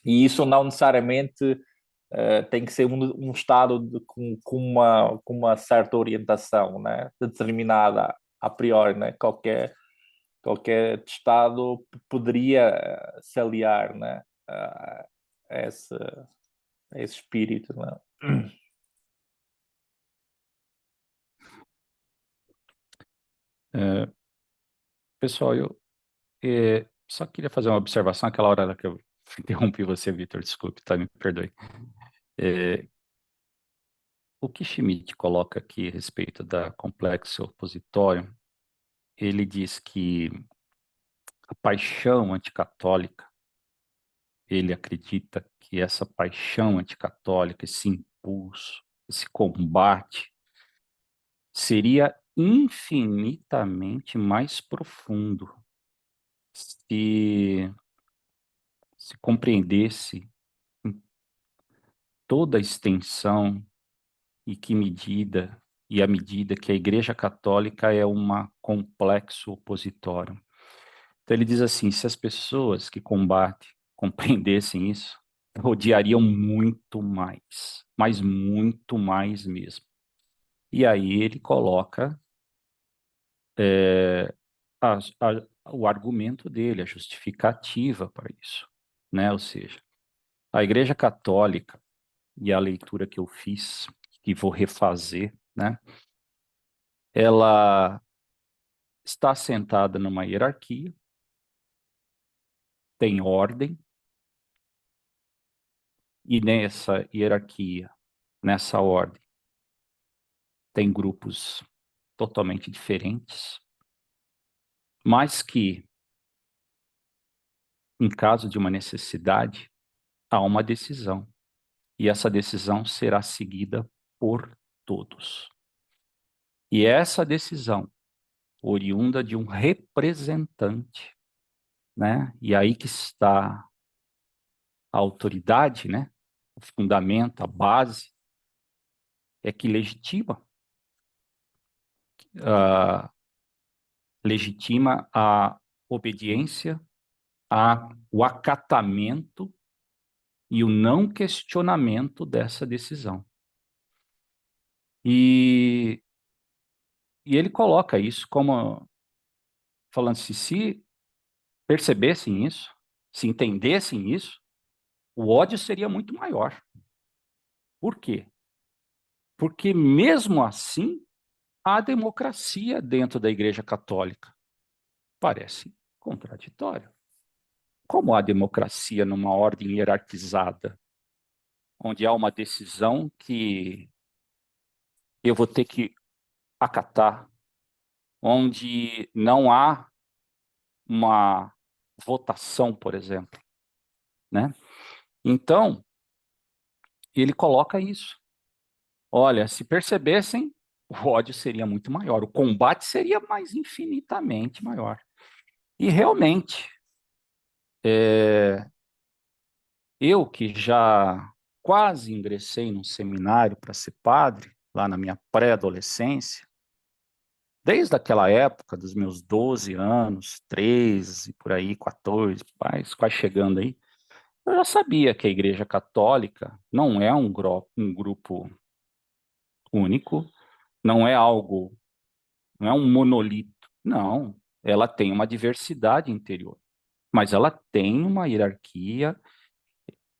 E isso não necessariamente tem que ser um Estado com uma certa orientação, né, determinada a priori, né? Qualquer Estado poderia se aliar, né, a esse espírito. Né? Pessoal, eu só queria fazer uma observação aquela hora que eu interrompi você, Vitor, desculpe, tá? Me perdoe. O que Schmitt coloca aqui a respeito da complexo opositório, ele diz que a paixão anticatólica, ele acredita que essa paixão anticatólica, esse impulso, esse combate, seria infinitamente mais profundo se compreendesse em toda a extensão e que medida, e a medida que a Igreja Católica é uma complexo opositório. Então ele diz assim, se as pessoas que combatem compreendessem isso, odiariam muito mais, mas muito mais mesmo. E aí ele coloca a, o argumento dele, a justificativa para isso, né? Ou seja, a Igreja Católica, e a leitura que eu fiz, que vou refazer, né? Ela está assentada numa hierarquia, tem ordem, e nessa hierarquia, nessa ordem, tem grupos totalmente diferentes, mas que, em caso de uma necessidade, há uma decisão, e essa decisão será seguida por todos. E essa decisão, oriunda de um representante, né? E aí que está a autoridade, né? O fundamento, a base, é que uh, legitima a obediência, o acatamento e o não questionamento dessa decisão. E ele coloca isso como, falando se percebessem isso, se entendessem isso, o ódio seria muito maior. Por quê? Porque mesmo assim, há democracia dentro da Igreja Católica. Parece contraditório. Como há democracia numa ordem hierarquizada, onde há uma decisão que eu vou ter que acatar, onde não há uma votação, por exemplo, né? Então, ele coloca isso. Olha, se percebessem, o ódio seria muito maior, o combate seria mais infinitamente maior. E realmente, eu que já quase ingressei num seminário para ser padre, lá na minha pré-adolescência, desde aquela época, dos meus 12 anos, 13, por aí, 14, quase chegando aí, eu já sabia que a Igreja Católica não é um grupo único, não é algo, não é um monolito, não, ela tem uma diversidade interior, mas ela tem uma hierarquia,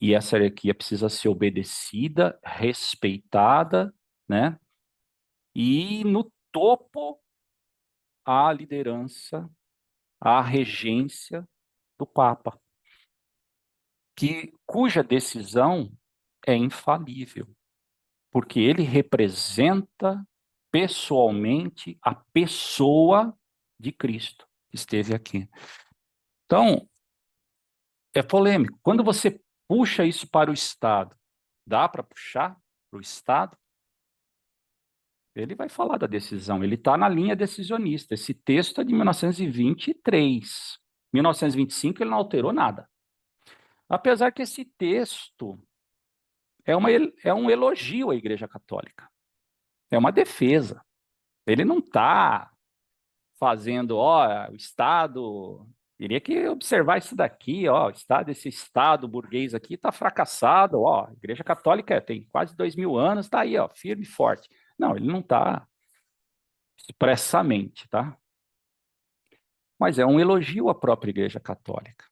e essa hierarquia precisa ser obedecida, respeitada, né? E no topo, a liderança, a regência do Papa, cuja decisão é infalível, porque ele representa pessoalmente a pessoa de Cristo que esteve aqui. Então, é polêmico. Quando você puxa isso para o Estado, dá para puxar para o Estado? Ele vai falar da decisão, ele está na linha decisionista. Esse texto é de 1923. 1925 ele não alterou nada. Apesar que esse texto é um elogio à Igreja Católica. É uma defesa. Ele não está fazendo, ó, o Estado... Teria que observar isso daqui, ó, esse Estado burguês aqui está fracassado, ó, a Igreja Católica tem quase 2000 anos, está aí, ó, firme e forte. Não, ele não está expressamente, tá? Mas é um elogio à própria Igreja Católica.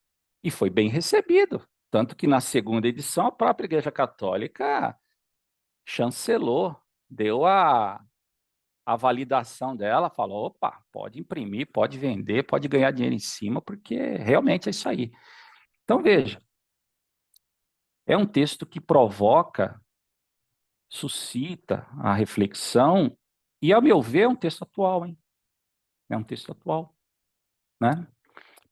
E foi bem recebido. Tanto que na segunda edição, a própria Igreja Católica chancelou, deu a validação dela, falou, opa, pode imprimir, pode vender, pode ganhar dinheiro em cima, porque realmente é isso aí. Então, veja, é um texto que provoca, suscita a reflexão, e, ao meu ver, é um texto atual, hein? É um texto atual, né?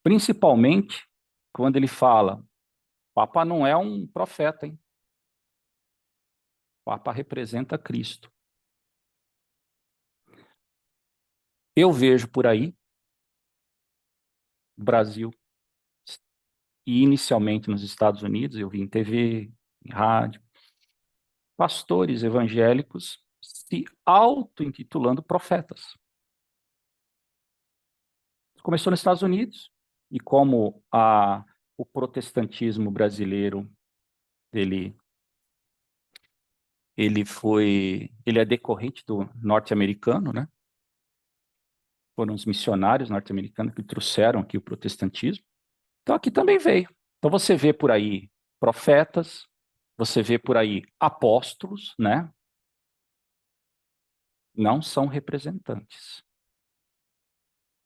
Principalmente quando ele fala, o Papa não é um profeta, hein? O Papa representa Cristo. Eu vejo por aí, no Brasil, e inicialmente nos Estados Unidos, eu vi em TV, em rádio, pastores evangélicos se auto-intitulando profetas. Começou nos Estados Unidos, e como o protestantismo brasileiro, ele é decorrente do norte-americano, né? Foram os missionários norte-americanos que trouxeram aqui o protestantismo. Então aqui também veio. Então você vê por aí profetas, você vê por aí apóstolos, né? Não são representantes.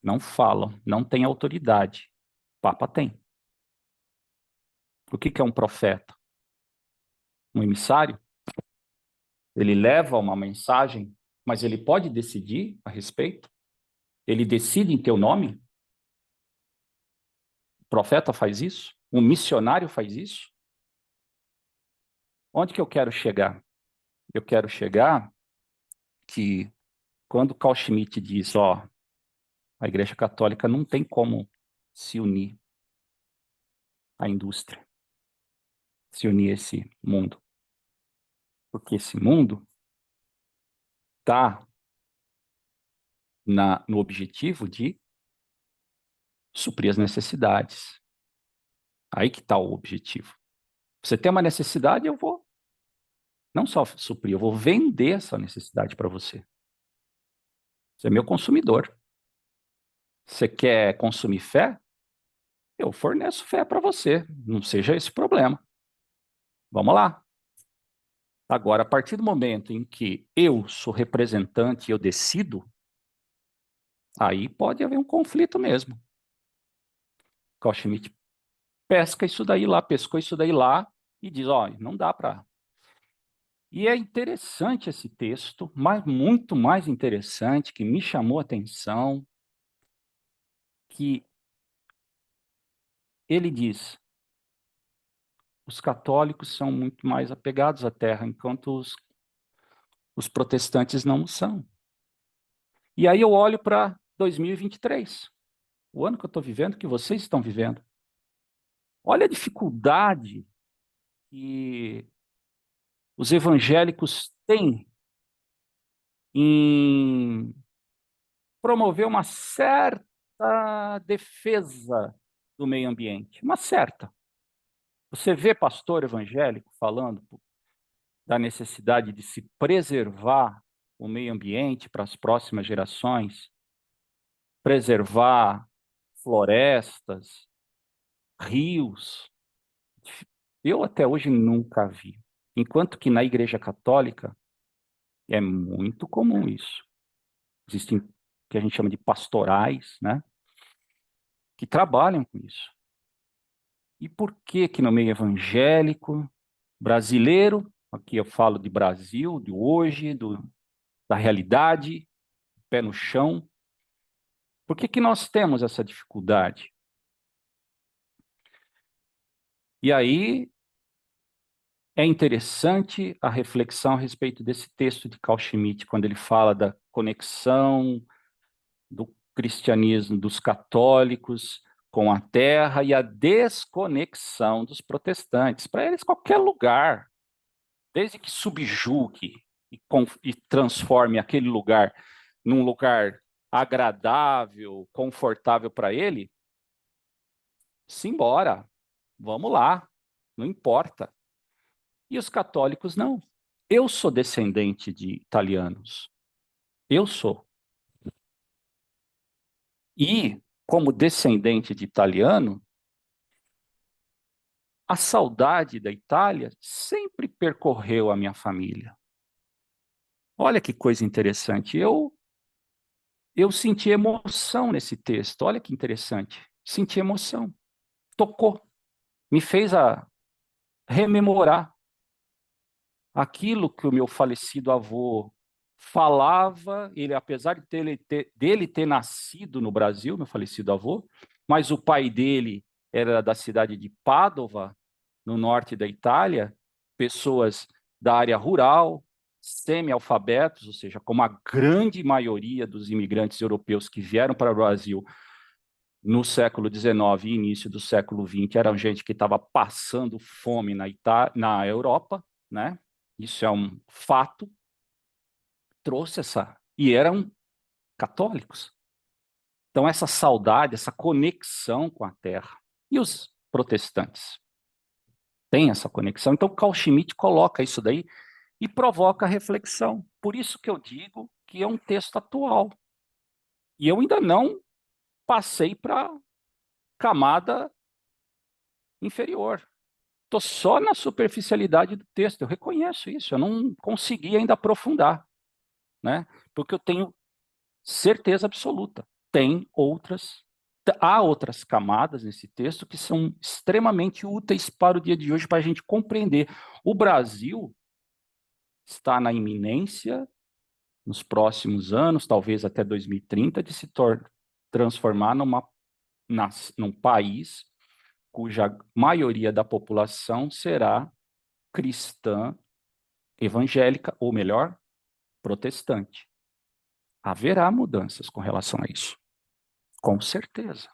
não falam, não têm autoridade. O Papa tem. O que é um profeta? Um emissário? Ele leva uma mensagem, mas ele pode decidir a respeito? Ele decide em teu nome? O profeta faz isso? Um missionário faz isso? Onde que eu quero chegar? Eu quero chegar que quando Carl Schmitt diz, ó, a Igreja Católica não tem como se unir à indústria, se unir a esse mundo. Porque esse mundo está no objetivo de suprir as necessidades. Aí que está o objetivo. Você tem uma necessidade, eu vou não só suprir, eu vou vender essa necessidade para você. Você é meu consumidor. Você quer consumir fé? Eu forneço fé para você. Não seja esse o problema. Vamos lá. Agora, a partir do momento em que eu sou representante e eu decido, aí pode haver um conflito mesmo. Carl Schmitt pesca isso daí lá, pescou isso daí lá e diz, ó, não dá para. E é interessante esse texto, mas muito mais interessante, que me chamou a atenção, que ele diz, os católicos são muito mais apegados à terra, enquanto os protestantes não são. E aí eu olho para 2023, o ano que eu estou vivendo, que vocês estão vivendo. Olha a dificuldade que os evangélicos têm em promover uma certa defesa do meio ambiente, uma certa. Você vê pastor evangélico falando da necessidade de se preservar o meio ambiente para as próximas gerações, preservar florestas, rios. Eu até hoje nunca vi. Enquanto que na Igreja Católica é muito comum isso. Existem o que a gente chama de pastorais, né, que trabalham com isso. E por que que no meio evangélico, brasileiro, aqui eu falo de Brasil, de hoje, da realidade, pé no chão, por que que nós temos essa dificuldade? E aí é interessante a reflexão a respeito desse texto de Carl Schmitt, quando ele fala da conexão do cristianismo dos católicos com a terra e a desconexão dos protestantes. Para eles, qualquer lugar, desde que subjugue e transforme aquele lugar num lugar agradável, confortável para ele, simbora, vamos lá, não importa. E os católicos não. Eu sou descendente de italianos. Eu sou. E, como descendente de italiano, a saudade da Itália sempre percorreu a minha família. Olha que coisa interessante. Eu senti emoção nesse texto. Olha que interessante. Senti emoção. Tocou. Me fez rememorar aquilo que o meu falecido avô falava. Ele, apesar dele ter nascido no Brasil, meu falecido avô, mas o pai dele era da cidade de Pádua, no norte da Itália, pessoas da área rural, semi-alfabetos, ou seja, como a grande maioria dos imigrantes europeus que vieram para o Brasil no século XIX e início do século XX, eram gente que estava passando fome na Europa, né? Isso é um fato. Trouxe e eram católicos. Então, essa saudade, essa conexão com a terra. E os protestantes? Tem essa conexão. Então, Carl Schmitt coloca isso daí e provoca reflexão. Por isso que eu digo que é um texto atual. E eu ainda não passei para a camada inferior. Estou só na superficialidade do texto. Eu reconheço isso. Eu não consegui ainda aprofundar, né? Porque eu tenho certeza absoluta há outras camadas nesse texto que são extremamente úteis para o dia de hoje, para a gente compreender. O Brasil está na iminência, nos próximos anos, talvez até 2030, de se transformar num país cuja maioria da população será cristã evangélica, ou melhor, protestante. Haverá mudanças com relação a isso, com certeza,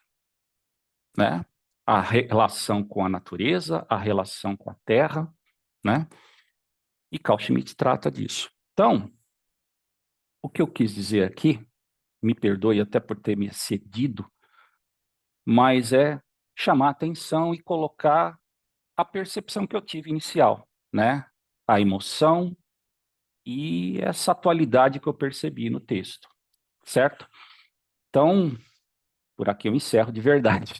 né? A relação com a natureza, a relação com a terra, né? E Carl Schmitt trata disso. Então, o que eu quis dizer aqui, me perdoe até por ter me excedido, mas é chamar a atenção e colocar a percepção que eu tive inicial, né? A emoção e essa atualidade que eu percebi no texto, certo? Então, por aqui eu encerro de verdade.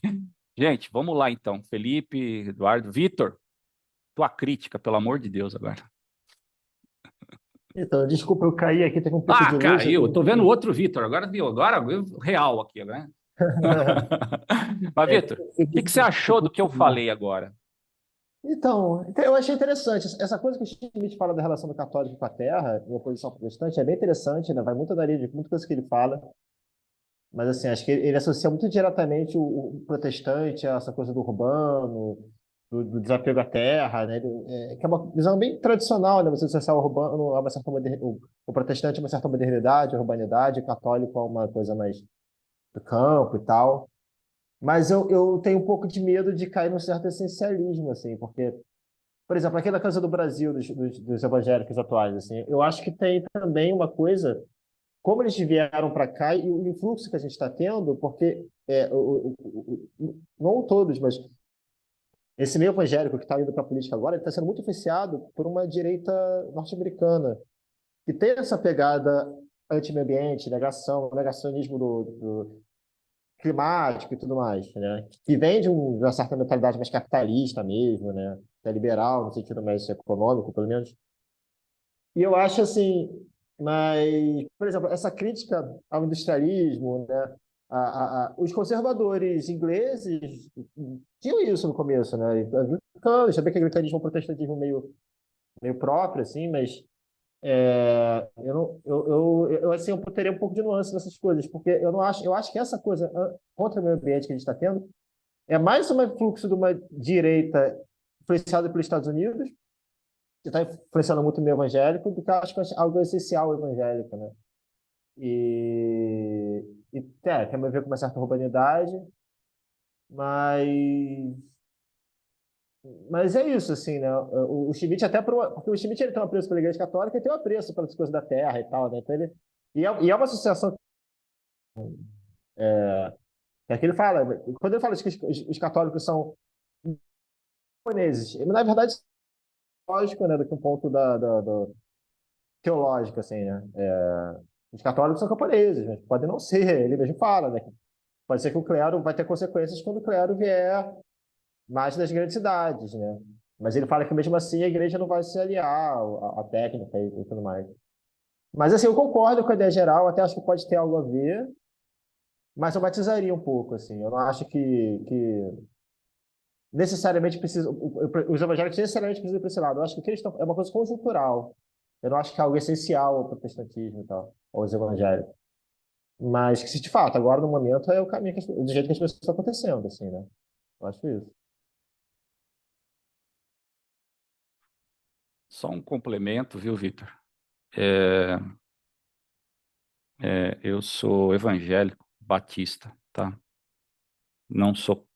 Gente, vamos lá então. Felipe, Eduardo, Vitor, tua crítica, pelo amor de Deus, agora. Então, desculpa, eu caí aqui, teve um pico de luz. Caiu. Eu tô vendo outro Vitor. Agora viu, agora real aqui, né? Mas, Vitor, o que você achou do que eu falei agora? Então, eu achei interessante. Essa coisa que o Schmitt fala da relação do católico com a terra, em oposição ao protestante, é bem interessante, né? Vai muito na linha de muita coisa que ele fala. Mas, assim, acho que ele associa muito diretamente o protestante a essa coisa do urbano, do desapego à terra, né? Que é uma visão bem tradicional, né? Você associar o urbano a uma certa o protestante a uma certa modernidade, a urbanidade, o católico a uma coisa mais do campo e tal. Mas eu tenho um pouco de medo de cair num certo essencialismo, assim, porque, por exemplo, aqui na coisa do Brasil, dos evangélicos atuais, assim, eu acho que tem também uma coisa, como eles vieram para cá e o influxo que a gente está tendo, porque, não todos, mas esse meio evangélico que está indo para a política agora, ele está sendo muito influenciado por uma direita norte-americana, que tem essa pegada anti-meio ambiente, negacionismo do climático e tudo mais, né? Que vem de uma certa mentalidade mais capitalista mesmo, né? É liberal, no sentido mais econômico, pelo menos. E eu acho assim, mas, por exemplo, essa crítica ao industrialismo, né? Os conservadores ingleses tinham isso no começo, né? Anglicanos, sabia que o anglicanismo é um protestantismo meio próprio, assim, mas assim, eu teria um pouco de nuance nessas coisas, porque eu acho que essa coisa contra o meio ambiente que a gente está tendo é mais um fluxo de uma direita influenciada pelos Estados Unidos, que está influenciando muito o meio evangélico, do que eu acho que é algo essencial evangélico, né? Tem a ver com uma certa urbanidade, mas é isso, assim, né? O Schmitt até porque o Schmitt ele tem um apreço pela Igreja Católica e tem um apreço pelas coisas da terra e tal, né? Então e é uma associação que ele fala, quando ele fala que os católicos são japoneses, na verdade, lógico, né, do que um ponto teológico, assim, né? Os católicos são camponeses, mas podem não ser, ele mesmo fala, né? Pode ser que o clero vai ter consequências quando o clero vier mais das grandes cidades, né? Mas ele fala que mesmo assim a igreja não vai se aliar à técnica e tudo mais. Mas assim, eu concordo com a ideia geral, até acho que pode ter algo a ver, mas eu batizaria um pouco, assim. Eu não acho que necessariamente precisa, os evangélicos necessariamente precisam ir para esse lado. Eu acho que o cristão é uma coisa conjuntural. Eu não acho que é algo essencial ao protestantismo e tal, aos evangélicos. Mas que se de fato, agora no momento é o caminho, do jeito que as coisas estão acontecendo, assim, né? Eu acho isso. Só um complemento, viu, Vitor? Eu sou evangélico batista, tá? Não sou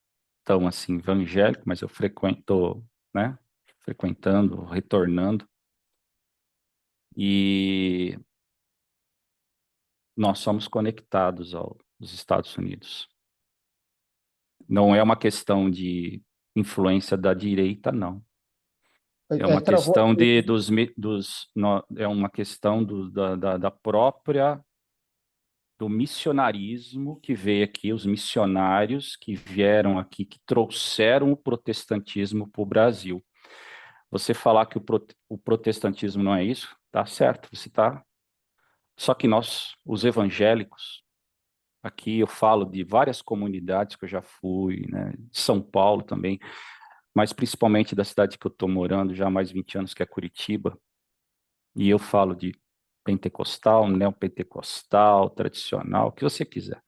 tão assim evangélico, mas eu frequento, né? Frequentando, retornando. E nós somos conectados aos Estados Unidos. Não é uma questão de influência da direita, não. É uma questão é uma questão da própria do missionarismo que veio aqui, os missionários que vieram aqui, que trouxeram o protestantismo para o Brasil. Você falar que o protestantismo não é isso, tá certo, você tá. Só que nós, os evangélicos, Aqui eu falo de várias comunidades que eu já fui, né, de São Paulo também, mas principalmente da cidade que eu estou morando já há mais de 20 anos, que é Curitiba, e eu falo de pentecostal, neopentecostal, tradicional, o que você quiser.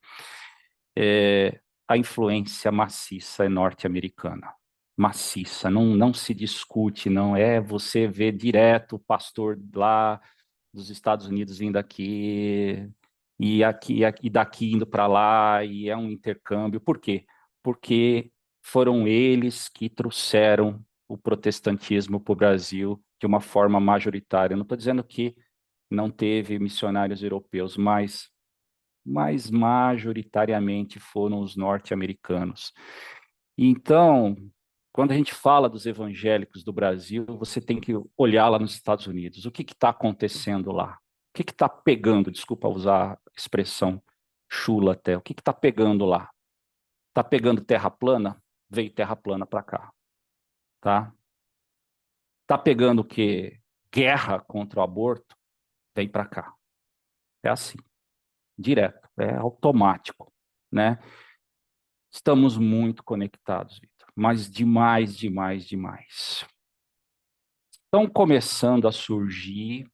A influência maciça é norte-americana. Maciça, não se discute, não é você ver direto o pastor lá dos Estados Unidos vindo aqui, e daqui indo para lá, e é um intercâmbio. Por quê? Porque foram eles que trouxeram o protestantismo para o Brasil de uma forma majoritária. Eu não estou dizendo que não teve missionários europeus, mas majoritariamente foram os norte-americanos. Então, quando a gente fala dos evangélicos do Brasil, você tem que olhar lá nos Estados Unidos. O que está acontecendo lá? O que está pegando? Desculpa usar a expressão chula até. O que está pegando lá? Está pegando terra plana? Veio terra plana para cá. Tá? Está pegando o quê? Guerra contra o aborto? Vem para cá. É assim, direto, é automático, né? Estamos muito conectados, Vitor, mas demais, demais, demais. Estão começando a surgir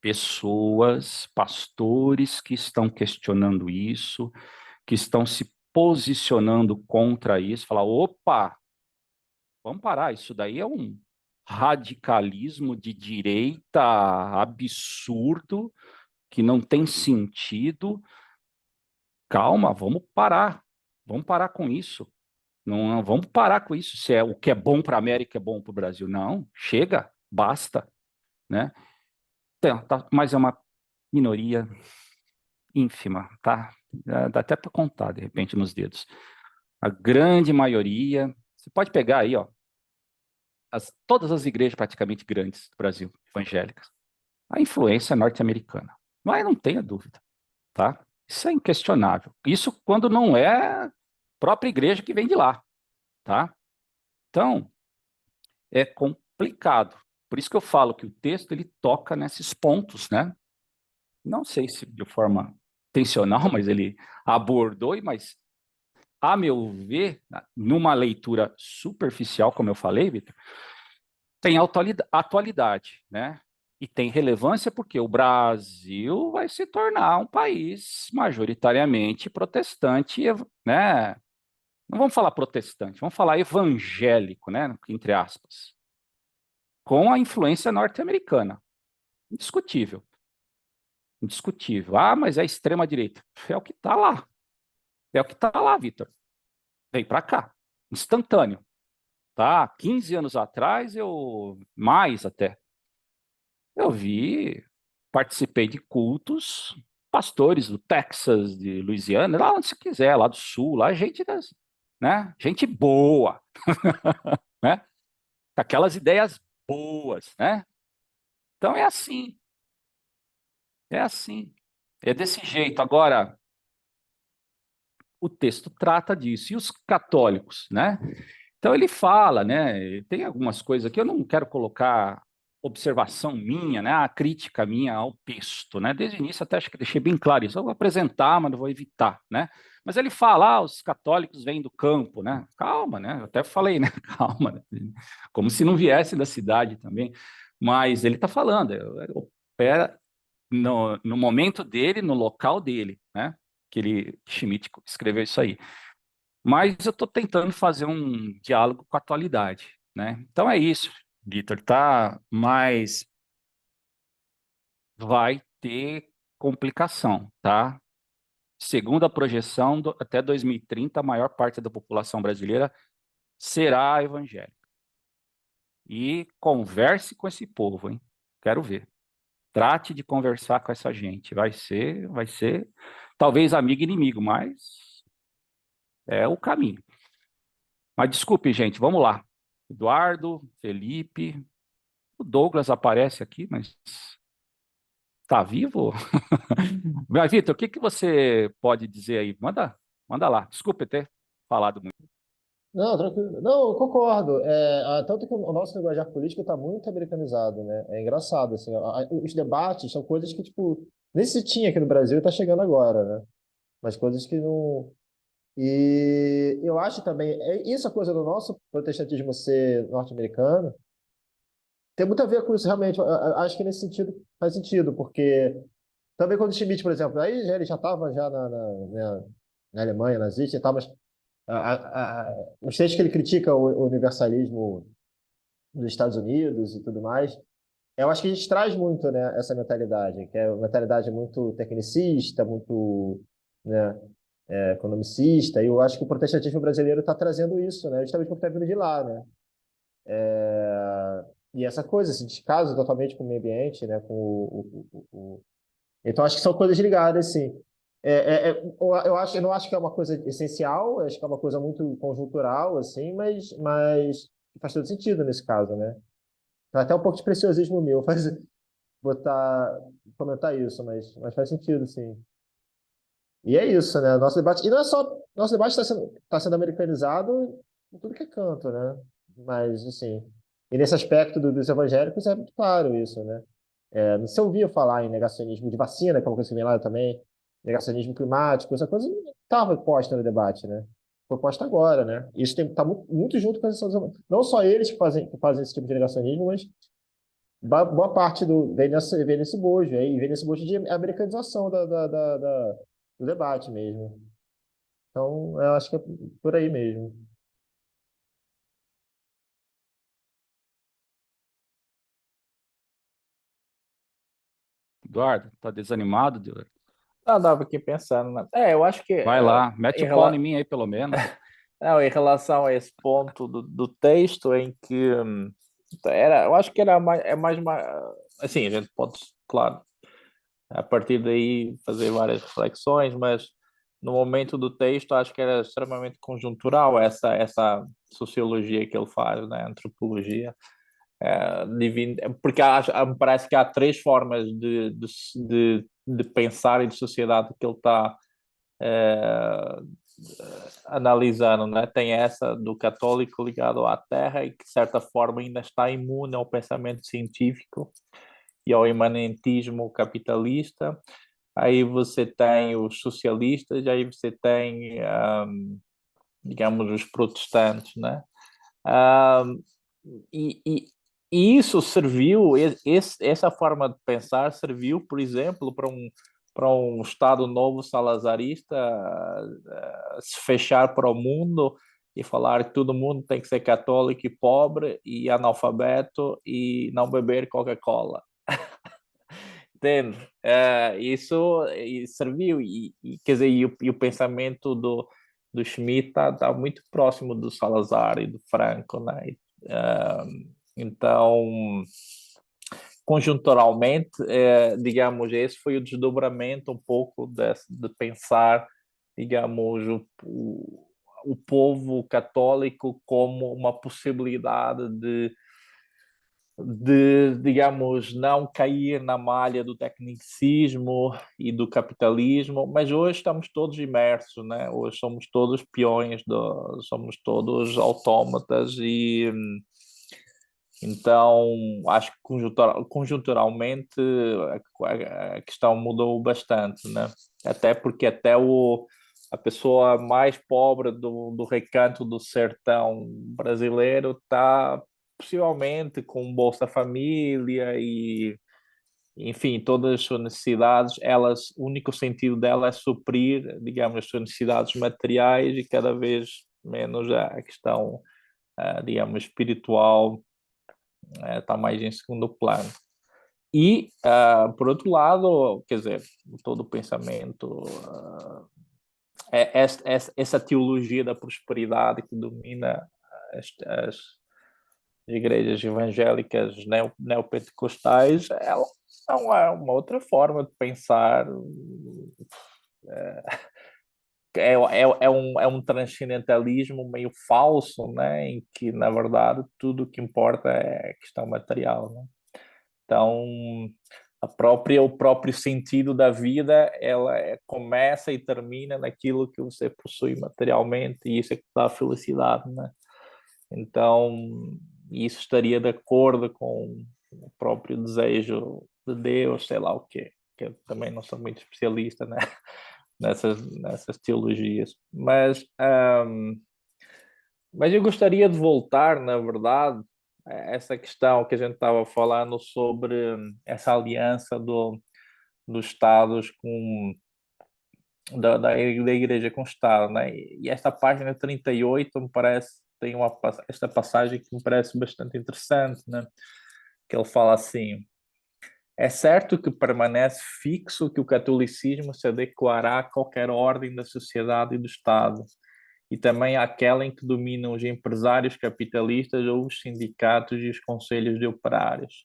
pessoas, pastores que estão questionando isso, que estão se posicionando contra isso, falar, opa, vamos parar, isso daí é um radicalismo de direita absurdo, que não tem sentido. Calma, vamos parar com isso. Não, vamos parar com isso. Se é o que é bom para a América é bom para o Brasil. Não, chega, basta, né? Mas é uma minoria ínfima, tá? Dá até para contar, de repente, nos dedos. A grande maioria, você pode pegar aí, ó, todas as igrejas praticamente grandes do Brasil, evangélicas, a influência norte-americana. Mas não tenha dúvida, tá? Isso é inquestionável. Isso quando não é a própria igreja que vem de lá, tá? Então, é complicado. Por isso que eu falo que o texto ele toca nesses pontos, né? Não sei se de forma intencional, mas ele abordou, mas a meu ver, numa leitura superficial, como eu falei, Vitor, tem atualidade, né? E tem relevância porque o Brasil vai se tornar um país majoritariamente protestante, né? Não vamos falar protestante, vamos falar evangélico, né? Entre aspas, com a influência norte-americana. Indiscutível. Indiscutível. Ah, mas é extrema-direita. É o que está lá. É o que está lá, Vitor. Vem para cá. Instantâneo. Tá? 15 anos atrás, mais até. Eu participei de cultos, pastores do Texas, de Louisiana, lá onde você quiser, lá do sul, lá gente, né? Gente boa, né? Com aquelas ideias boas, né? Então é assim. É assim. É desse jeito. Agora, o texto trata disso. E os católicos, né? Então ele fala, né? Tem algumas coisas aqui, eu não quero colocar observação minha, né? A crítica minha ao texto, né? Desde o início até acho que deixei bem claro isso. Eu vou apresentar, mas não vou evitar, né? Mas ele fala, os católicos vêm do campo, né? Calma, né? Eu até falei, né? Calma, né? Como se não viessem da cidade também. Mas ele está falando, opera no momento dele, no local dele, né? Schmidt escreveu isso aí. Mas eu estou tentando fazer um diálogo com a atualidade, né? Então é isso, Vitor, tá? Mas vai ter complicação, tá? Segundo a projeção, até 2030, a maior parte da população brasileira será evangélica. E converse com esse povo, hein? Quero ver. Trate de conversar com essa gente. Vai ser, talvez amigo e inimigo, mas é o caminho. Mas desculpe, gente, vamos lá. Eduardo, Felipe, o Douglas aparece aqui, mas está vivo? Mas, Vitor, o que você pode dizer aí? Manda lá. Desculpe ter falado muito. Não, tranquilo. Não, eu concordo. Tanto que o nosso linguajar político está muito americanizado, né? É engraçado, assim. Os debates são coisas que, tipo, nem se tinha aqui no Brasil e está chegando agora, né? mas coisas que não. E eu acho também, isso é coisa do nosso protestantismo ser norte-americano, tem muito a ver com isso, realmente. Eu acho que nesse sentido faz sentido, porque também quando o Schmitt, por exemplo, aí ele já estava já na Alemanha nazista e tal, mas os textos que ele critica o universalismo dos Estados Unidos e tudo mais, eu acho que a gente traz muito, né, essa mentalidade, que é uma mentalidade muito tecnicista, muito, né, economicista, e eu acho que o protestantismo brasileiro está trazendo isso, né, justamente porque está vindo de lá, né. E essa coisa, esse descaso totalmente com o meio ambiente, né, com Então, acho que são coisas ligadas, sim. Eu não acho que é uma coisa essencial, acho que é uma coisa muito conjuntural, assim, mas faz todo sentido nesse caso, né? Até um pouco de preciosismo meu botar, comentar isso, mas faz sentido, sim. E é isso, né? Nosso debate, e não é só, nosso debate está sendo americanizado em tudo que é canto, né? Mas, assim, e nesse aspecto dos evangélicos é muito claro isso, né? Você ouvia falar em negacionismo de vacina, que é uma coisa que vem lá também, negacionismo climático, essa coisa não estava posta no debate, né? Foi posta agora, né? Isso está muito, muito junto com essas, não só eles que fazem esse tipo de negacionismo, mas boa parte vem nesse bojo, aí vem nesse bojo de americanização do debate mesmo. Então, eu acho que é por aí mesmo. Eduardo, tá desanimado, Eduardo? Eu estava aqui pensando, né? Eu acho que Vai lá, mete em, o pau rela... em mim aí, pelo menos. Não, em relação a esse ponto do texto em que eu acho que é mais assim, a gente pode, claro, a partir daí fazer várias reflexões, mas no momento do texto acho que era extremamente conjuntural essa sociologia que ele faz, né, antropologia, porque me parece que há três formas de pensar e de sociedade que ele está analisando, né? Tem essa do católico ligado à terra e que de certa forma ainda está imune ao pensamento científico e ao imanentismo capitalista. Aí você tem os socialistas, aí você tem, digamos, os protestantes, né? Um, e, e, e isso serviu, essa forma de pensar serviu, por exemplo, para um Estado novo salazarista se fechar para o mundo e falar que todo mundo tem que ser católico e pobre e analfabeto e não beber Coca-Cola. Entende? Isso serviu quer dizer, e o pensamento do Schmitt está muito próximo do Salazar e do Franco, né? Então, conjunturalmente, digamos, esse foi o desdobramento um pouco de pensar, digamos, o povo católico como uma possibilidade digamos, não cair na malha do tecnicismo e do capitalismo, mas hoje estamos todos imersos, né? Hoje somos todos peões, somos todos autómatas e então acho que conjunturalmente a questão mudou bastante, né? Até porque a pessoa mais pobre do recanto do sertão brasileiro está possivelmente com Bolsa Família e, enfim, todas as suas necessidades, o único sentido dela é suprir, digamos, as suas necessidades materiais e cada vez menos a questão, digamos, espiritual está mais em segundo plano. E, por outro lado, quer dizer, todo o pensamento, essa teologia da prosperidade que domina as igrejas evangélicas neopentecostais, ela não é uma outra forma de pensar. É um transcendentalismo meio falso, né? Em que, na verdade, tudo o que importa é a questão material, né? Então, o próprio sentido da vida, ela começa e termina naquilo que você possui materialmente, e isso é que dá a felicidade, né? Então, isso estaria de acordo com o próprio desejo de Deus, sei lá o quê, que eu também não sou muito especialista, né? nessas teologias. Mas eu gostaria de voltar, na verdade, a essa questão que a gente estava falando sobre essa aliança dos Estados da Igreja com o Estado, né? E esta página 38 me parece, tem esta passagem que me parece bastante interessante, né? Que ele fala assim: é certo que permanece fixo que o catolicismo se adequará a qualquer ordem da sociedade e do Estado, e também àquela em que dominam os empresários capitalistas ou os sindicatos e os conselhos de operários.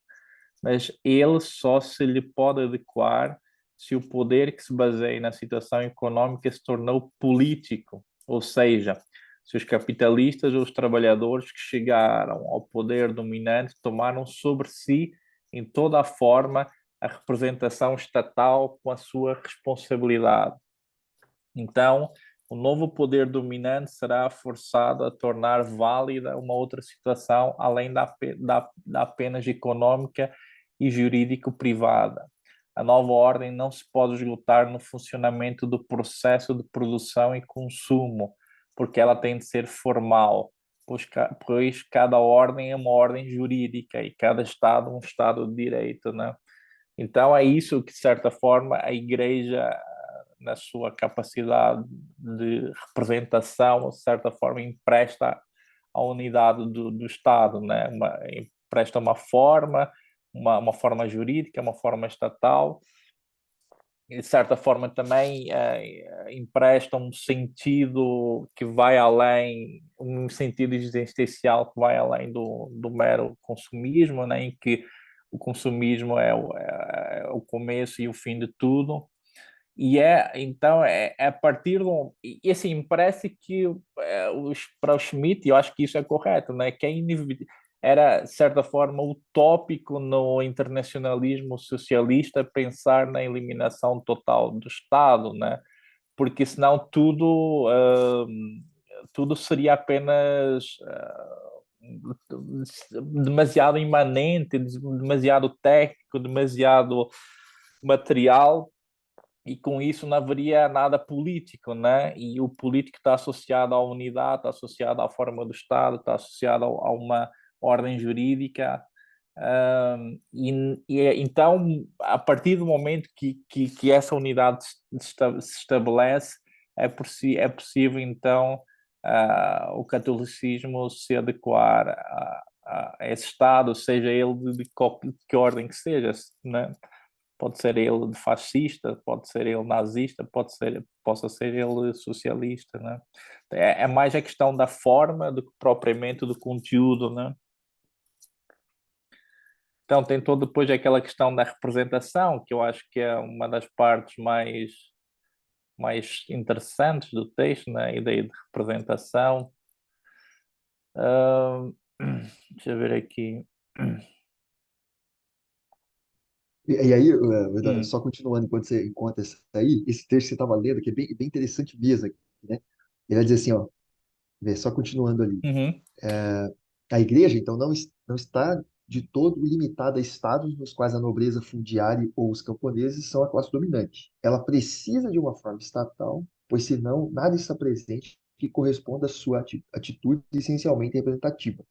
Mas ele só se lhe pode adequar se o poder que se baseia na situação econômica se tornou político, ou seja, se os capitalistas ou os trabalhadores que chegaram ao poder dominante tomaram sobre si, em toda a forma, a representação estatal com a sua responsabilidade. Então, o novo poder dominante será forçado a tornar válida uma outra situação além da apenas econômica e jurídico-privada. A nova ordem não se pode esgotar no funcionamento do processo de produção e consumo, porque ela tem de ser formal, pois cada ordem é uma ordem jurídica e cada Estado um Estado de direito, né? Então é isso que, de certa forma, a Igreja, na sua capacidade de representação, de certa forma, empresta à unidade do Estado, né? Empresta uma forma jurídica, uma forma estatal, e de certa forma também empresta um sentido que vai além, um sentido existencial que vai além do mero consumismo, né? Em que o consumismo é o começo e o fim de tudo. E então é a partir do e assim parece que para o Schmitt, eu acho que isso é correto, né? Que era de certa forma utópico no internacionalismo socialista pensar na eliminação total do Estado, né? Porque senão tudo seria apenas demasiado imanente, demasiado técnico, demasiado material, e com isso não haveria nada político, né? E o político está associado à unidade, está associado à forma do Estado, está associado a uma ordem jurídica. Então, a partir do momento que essa unidade se estabelece, é possível, então, o catolicismo se adequar a esse Estado, seja ele de que ordem que seja, né? Pode ser ele fascista, pode ser ele nazista, possa ser ele socialista, né? É mais a questão da forma do que propriamente do conteúdo, né? Então tem todo depois aquela questão da representação, que eu acho que é uma das partes mais interessantes do texto, né? A ideia de representação. Deixa eu ver aqui. E aí, Eduardo, só continuando enquanto você encontra isso aí, esse texto que você estava lendo, que é bem, bem interessante mesmo, aqui, né? Ele vai dizer assim, ó, só continuando ali. Uhum. A igreja, então, não está de todo limitada a estados nos quais a nobreza fundiária ou os camponeses são a classe dominante. Ela precisa de uma forma estatal, pois senão nada está presente que corresponda à sua atitude essencialmente representativa.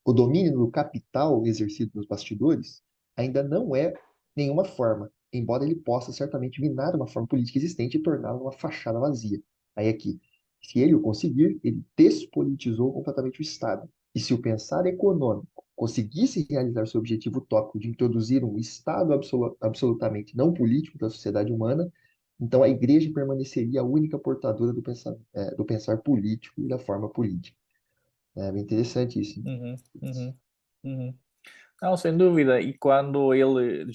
O domínio do capital exercido nos bastidores ainda não é nenhuma forma, embora ele possa certamente minar uma forma política existente e torná-la uma fachada vazia. Aí aqui, se ele o conseguir, ele despolitizou completamente o Estado. E se o pensar econômico conseguisse realizar seu objetivo utópico de introduzir um Estado absolutamente não político da sociedade humana, então a Igreja permaneceria a única portadora do pensar político e da forma política. É bem interessante isso. Uhum, uhum, uhum. Não, sem dúvida. E quando ele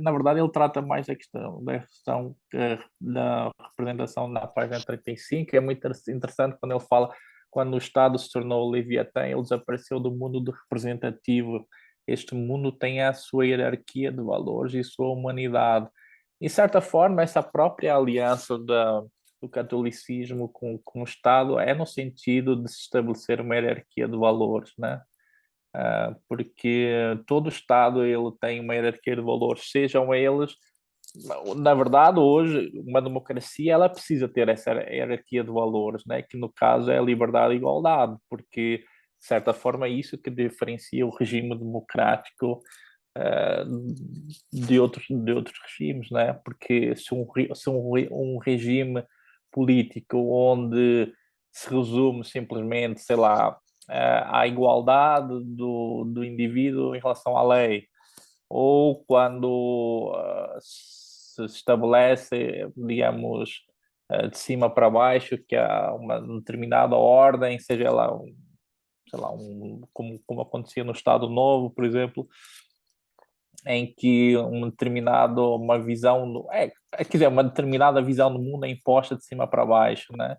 na verdade, ele trata mais da questão da representação na página 35. É muito interessante quando ele fala, quando o Estado se tornou Leviatã, ele desapareceu do mundo do representativo. Este mundo tem a sua hierarquia de valores e sua humanidade. De certa forma, essa própria aliança do catolicismo com o Estado é no sentido de se estabelecer uma hierarquia de valores, né? Porque todo Estado ele tem uma hierarquia de valores, sejam eles na verdade, hoje, uma democracia, ela precisa ter essa hierarquia de valores, né? Que no caso é a liberdade e a igualdade, porque, de certa forma, é isso que diferencia o regime democrático de outros regimes, né? Porque se um regime político onde se resume simplesmente, sei lá, à igualdade do indivíduo em relação à lei, ou quando se estabelece, digamos, de cima para baixo, que há uma determinada ordem, seja lá, sei lá, como acontecia no Estado Novo, por exemplo, em que uma visão, quer dizer, uma determinada visão do mundo é imposta de cima para baixo, né?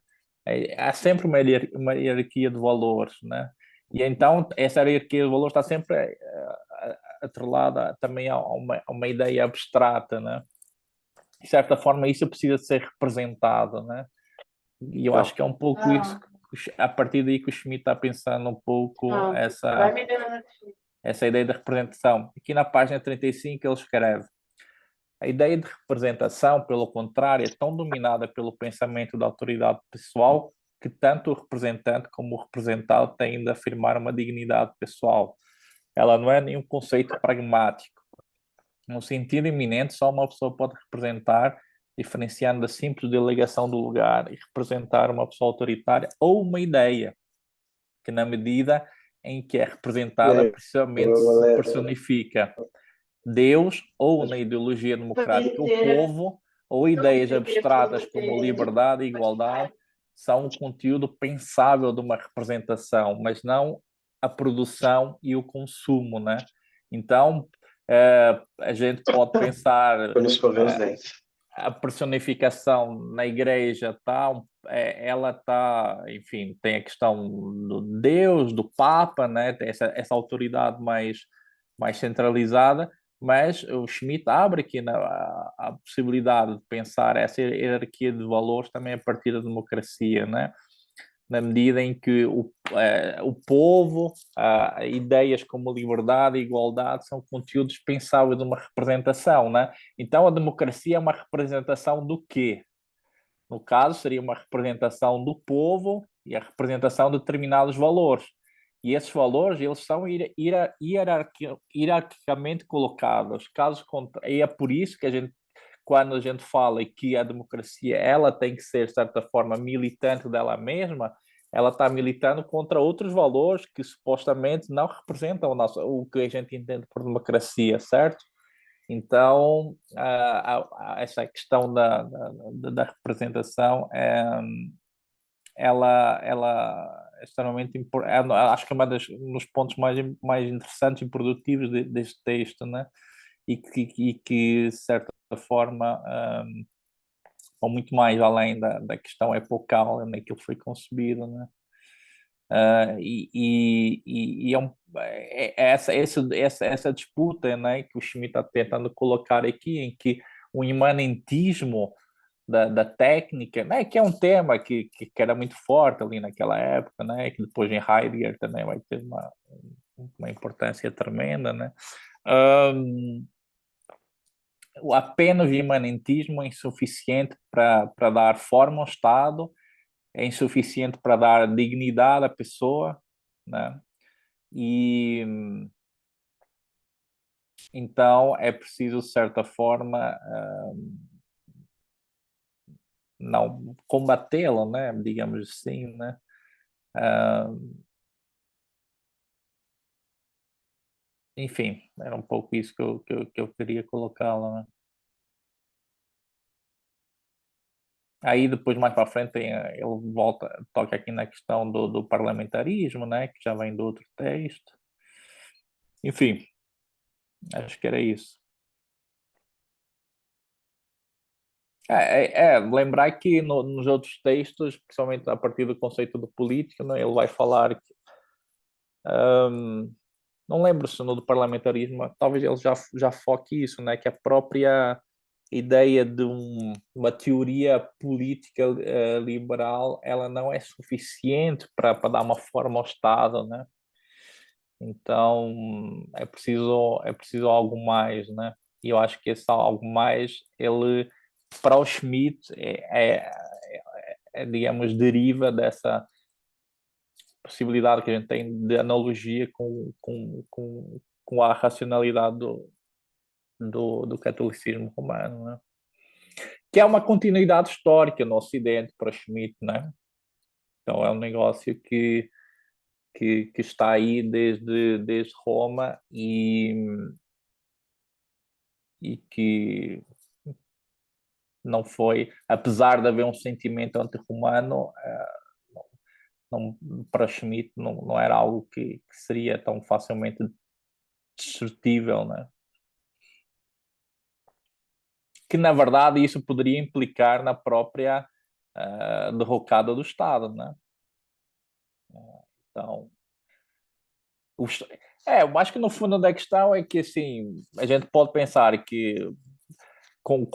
Há sempre uma hierarquia de valores, né? E então essa hierarquia de valores está sempre atrelada também a uma ideia abstrata, né? De certa forma isso precisa ser representado, né? E eu acho que é um pouco isso, a partir daí que o Schmitt está pensando um pouco essa ideia de representação. Aqui na página 35 ele escreve: a ideia de representação, pelo contrário, é tão dominada pelo pensamento da autoridade pessoal que tanto o representante como o representado têm de afirmar uma dignidade pessoal. Ela não é nenhum conceito pragmático. No sentido iminente, só uma pessoa pode representar, diferenciando da simples delegação do lugar e representar uma pessoa autoritária ou uma ideia, que na medida em que é representada, precisamente se personifica. Deus, ou na ideologia democrática, o povo, ou ideias abstratas como liberdade e igualdade, são o conteúdo pensável de uma representação, mas não a produção e o consumo, né? Então, a gente pode pensar a personificação na igreja tal, ela está, enfim, tem a questão do Deus, do Papa, né? Tem essa autoridade mais centralizada, mas o Schmitt abre aqui a possibilidade de pensar essa hierarquia de valores também a partir da democracia, né? Na medida em que o povo, ideias como liberdade e igualdade são conteúdos pensáveis de uma representação, né? Então a democracia é uma representação do quê? No caso, seria uma representação do povo e a representação de determinados valores. E esses valores, eles são hierarquicamente colocados. E é por isso que quando a gente fala que a democracia ela tem que ser, de certa forma, militante dela mesma, ela está militando contra outros valores que supostamente não representam o que a gente entende por democracia, certo? Então, essa questão da representação ela é extremamente importante. Acho que é um dos pontos mais interessantes e produtivos deste texto, né? E que de certa forma, vão muito mais além da questão epocal naquilo que foi concebido, né? Essa disputa, né, que o Schmitt está tentando colocar aqui, em que o imanentismo da técnica, né, que é um tema que era muito forte ali naquela época, né, que depois em Heidegger também vai ter uma importância tremenda, né? Apenas o imanentismo é insuficiente para dar forma ao Estado, é insuficiente para dar dignidade à pessoa, né? E então é preciso, de certa forma, não combatê-lo, né? Digamos assim, né? Enfim, era um pouco isso que eu queria colocá-lo, né? Aí depois mais para frente ele toca aqui na questão do parlamentarismo, né? Que já vem do outro texto. Enfim, acho que era isso. Lembrar que nos outros textos, principalmente a partir do conceito do político, né, ele vai falar que, não lembro se no do parlamentarismo, talvez ele já foque isso, né, que a própria ideia de uma teoria política liberal, ela não é suficiente para dar uma forma ao Estado, né? Então é preciso algo mais, né? e eu acho que esse algo mais, ele, para o Schmitt, digamos, deriva dessa possibilidade que a gente tem de analogia com a racionalidade do catolicismo romano, né? Que é uma continuidade histórica no Ocidente para Schmitt, né? Então é um negócio que está aí desde Roma e que não foi, apesar de haver um sentimento anti-romano, para Schmitt não era algo que seria tão facilmente discertível, né? Que na verdade isso poderia implicar na própria derrocada do Estado, né? Então, eu acho que no fundo da questão é que assim, a gente pode pensar que com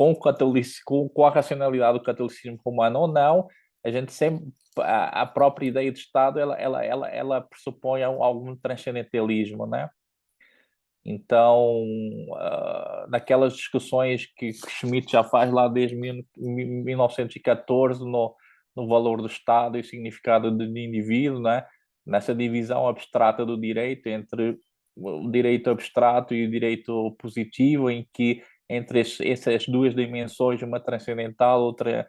a racionalidade do catolicismo romano ou não, a gente sempre a própria ideia de Estado ela pressupõe algum transcendentalismo, né? Então, naquelas discussões que Schmitt já faz lá desde 1914 no valor do Estado e o significado do indivíduo, né? Nessa divisão abstrata do direito entre o direito abstrato e o direito positivo, em que entre essas duas dimensões, uma transcendental, outra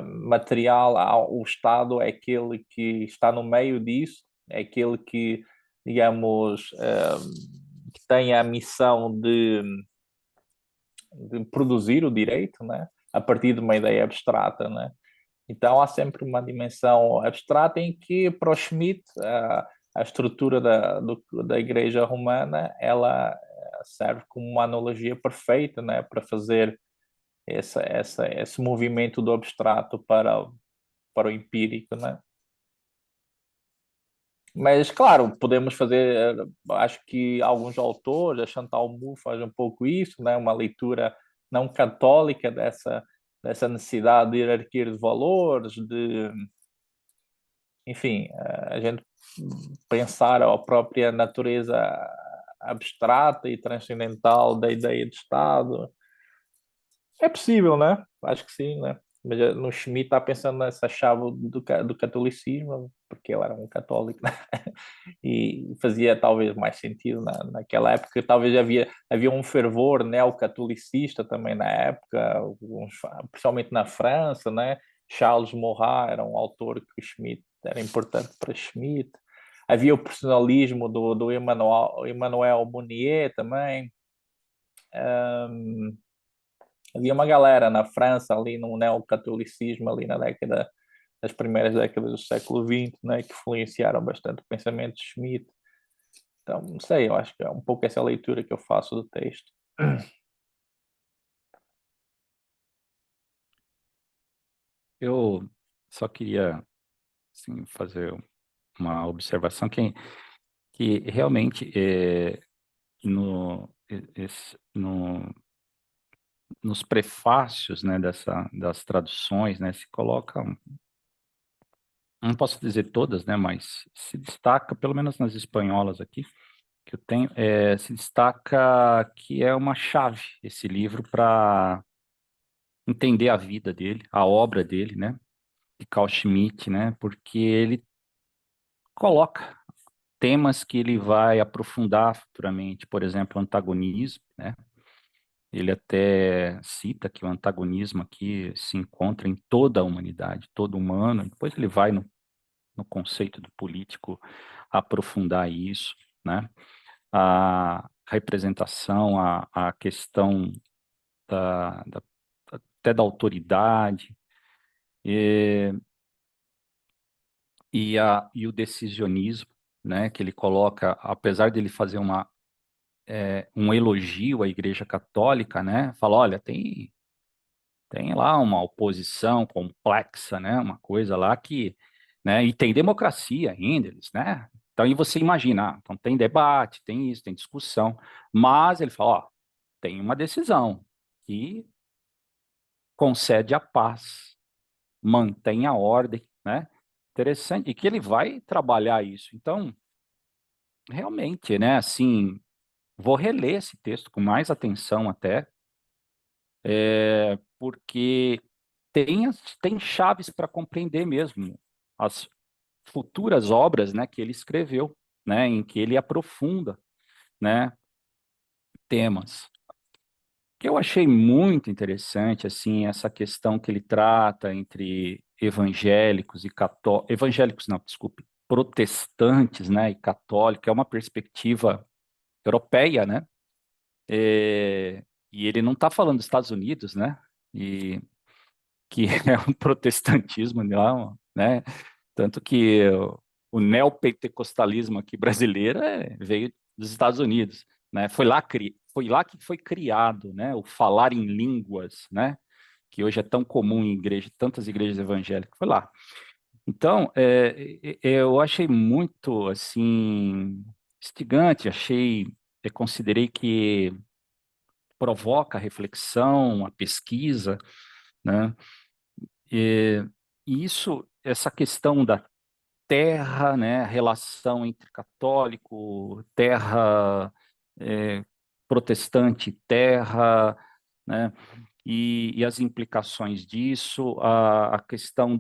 material, o Estado é aquele que está no meio disso, é aquele que, digamos, que tem a missão de produzir o direito, né? A partir de uma ideia abstrata, né? Então há sempre uma dimensão abstrata em que, para o Schmitt, a estrutura da Igreja Romana ela serve como uma analogia perfeita, né? Para fazer esse movimento do abstrato para o empírico, né? Mas, claro, podemos fazer, acho que alguns autores, a Chantal Mouffe faz um pouco isso, né? Uma leitura não católica dessa necessidade de hierarquia de valores, enfim, a gente pensar a própria natureza abstrata e transcendental da ideia de Estado. É possível, né? Acho que sim, né? Mas no Schmitt está pensando nessa chave do catolicismo, porque ele era um católico, né? E fazia talvez mais sentido naquela época. Talvez havia um fervor neocatolicista também na época, principalmente na França, né? Charles Maurras era um autor que Schmitt era importante para Schmitt. Havia o personalismo do Emmanuel Mounier também. Havia uma galera na França ali no neocatolicismo ali nas primeiras décadas do século XX, né, que influenciaram bastante o pensamento de Schmitt. Então, não sei, eu acho que é um pouco essa leitura que eu faço do texto. Eu só queria assim, fazer uma observação que realmente nos prefácios, né, das traduções, né, se coloca, não posso dizer todas, né, mas se destaca, pelo menos nas espanholas aqui, que eu tenho, se destaca que é uma chave esse livro para entender a vida dele, a obra dele, né, de Carl Schmitt, né, porque ele coloca temas que ele vai aprofundar futuramente, por exemplo, o antagonismo, né? Ele até cita que o antagonismo aqui se encontra em toda a humanidade, todo humano. Depois ele vai no conceito do político aprofundar isso, né? A representação, a questão até da autoridade e o decisionismo, né? Que ele coloca, apesar de ele fazer um elogio à Igreja Católica, né? Fala, olha, tem lá uma oposição complexa, né? Uma coisa lá que, né? E tem democracia ainda, eles, né? Então, e você imagina, então tem debate, tem isso, tem discussão, mas ele fala, ó, tem uma decisão que concede a paz, mantém a ordem, né? Interessante, e que ele vai trabalhar isso. Então, realmente, né? Assim, vou reler esse texto com mais atenção até, porque tem chaves para compreender mesmo as futuras obras, né, que ele escreveu, né, em que ele aprofunda, né, temas. O que eu achei muito interessante, assim, essa questão que ele trata entre evangélicos e católicos, evangélicos não, desculpe, protestantes, né, e católicos, é uma perspectiva europeia, né, e ele não está falando dos Estados Unidos, né, e que é um protestantismo, não, né, tanto que o neopentecostalismo aqui brasileiro veio dos Estados Unidos, né? Foi lá que foi criado, né? O falar em línguas, né? Que hoje é tão comum em tantas igrejas evangélicas, foi lá. Então, eu achei muito, assim, instigante, considerei que provoca a reflexão, a pesquisa, né? E essa questão da terra, né, relação entre católico, terra, é, protestante, terra, né, e as implicações disso, a questão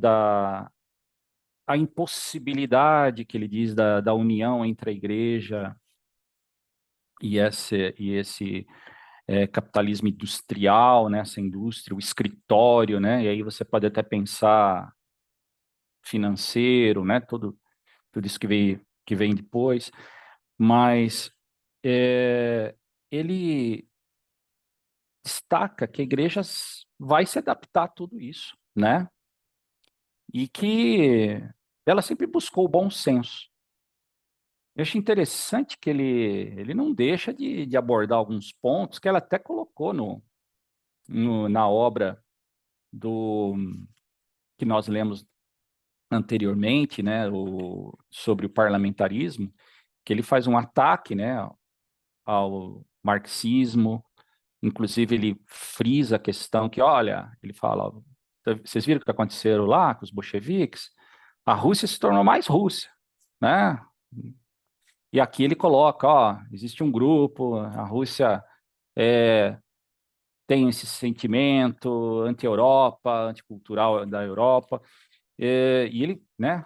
a impossibilidade que ele diz da união entre a igreja e esse capitalismo industrial, né, essa indústria, o escritório, né, e aí você pode até pensar financeiro, né, tudo isso que vem depois, mas ele destaca que a igreja vai se adaptar a tudo isso, né? E que ela sempre buscou o bom senso. Eu acho interessante que ele não deixa de abordar alguns pontos que ela até colocou na obra do que nós lemos anteriormente, né, sobre o parlamentarismo, que ele faz um ataque, né, ao marxismo. Inclusive, ele frisa a questão que, olha, ele fala, ó, vocês viram o que aconteceu lá com os bolcheviques? A Rússia se tornou mais Rússia, né? E aqui ele coloca, ó, existe um grupo, a Rússia é, tem esse sentimento anti-Europa, anticultural da Europa, e ele, né,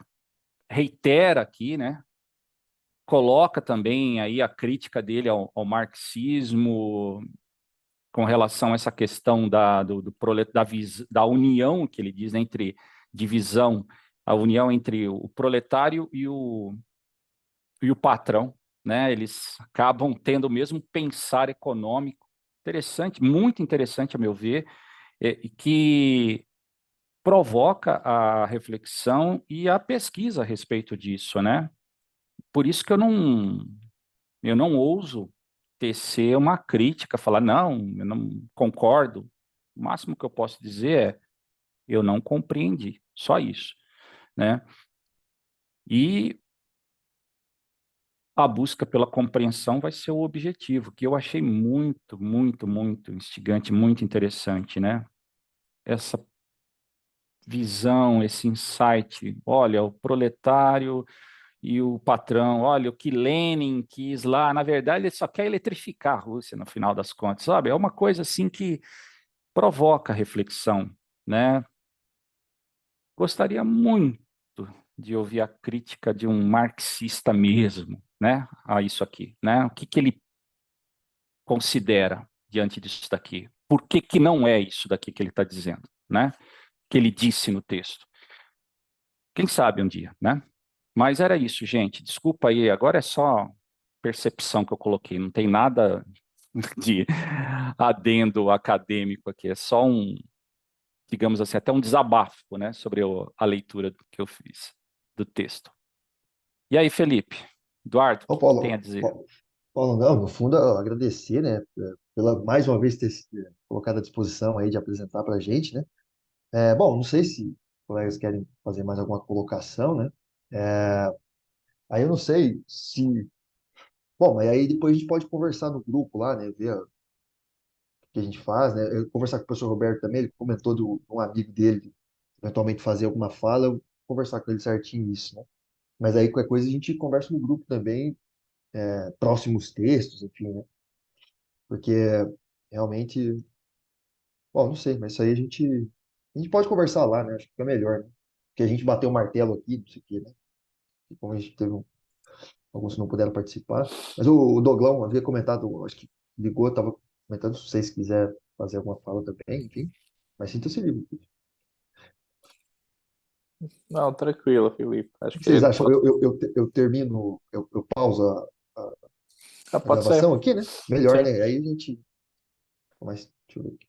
reitera aqui, né, coloca também aí a crítica dele ao marxismo, com relação a essa questão da união que ele diz, né, entre divisão, a união entre o proletário e o patrão, né? Eles acabam tendo o mesmo pensar econômico. Interessante, muito interessante, a meu ver, e que provoca a reflexão e a pesquisa a respeito disso, né? Por isso que eu não ouso tecer uma crítica, falar, não, eu não concordo. O máximo que eu posso dizer é, eu não compreendi, só isso, né? E a busca pela compreensão vai ser o objetivo, que eu achei muito, muito, muito instigante, muito interessante, né? Essa visão, esse insight, olha, o proletário e o patrão, olha, o que Lenin quis lá, na verdade, ele só quer eletrificar a Rússia, no final das contas, sabe? É uma coisa assim que provoca reflexão, né? Gostaria muito de ouvir a crítica de um marxista mesmo, né, a isso aqui, né? O que que ele considera diante disso daqui? Por que que não é isso daqui que ele está dizendo, né? Que ele disse no texto. Quem sabe um dia, né? Mas era isso, gente. Desculpa aí, agora é só percepção que eu coloquei, não tem nada de adendo acadêmico aqui, é só digamos assim, até um desabafo, né, sobre a leitura que eu fiz do texto. E aí, Felipe, Eduardo, Ô, o que tem a Paulo, dizer? Paulo, não, no fundo, eu agradecer, né, pela mais uma vez ter se colocado à disposição aí de apresentar para a gente, né? Bom, não sei se os colegas querem fazer mais alguma colocação, né? Aí eu não sei se. Bom, mas aí depois a gente pode conversar no grupo lá, né? Ver o que a gente faz, né? Eu conversar com o professor Roberto também, ele comentou de um amigo dele eventualmente fazer alguma fala, eu vou conversar com ele certinho isso, né? Mas aí qualquer coisa a gente conversa no grupo também, próximos textos, enfim, né? porque realmente, bom, não sei, mas isso aí a gente pode conversar lá, né? Acho que fica melhor, né? Porque a gente bateu o martelo aqui, não sei o quê, né? E como a gente teve alguns que não puderam participar. Mas o Doglão havia comentado, acho que ligou, estava comentando, se vocês quiserem fazer alguma fala também, enfim. Mas sinta-se livre. O Não, tranquilo, Felipe. Acho que que vocês acham? Eu termino, eu pauso a pode ser. gravação aqui, né? Melhor, Sim. né? Aí a gente. Mas, deixa eu ver aqui.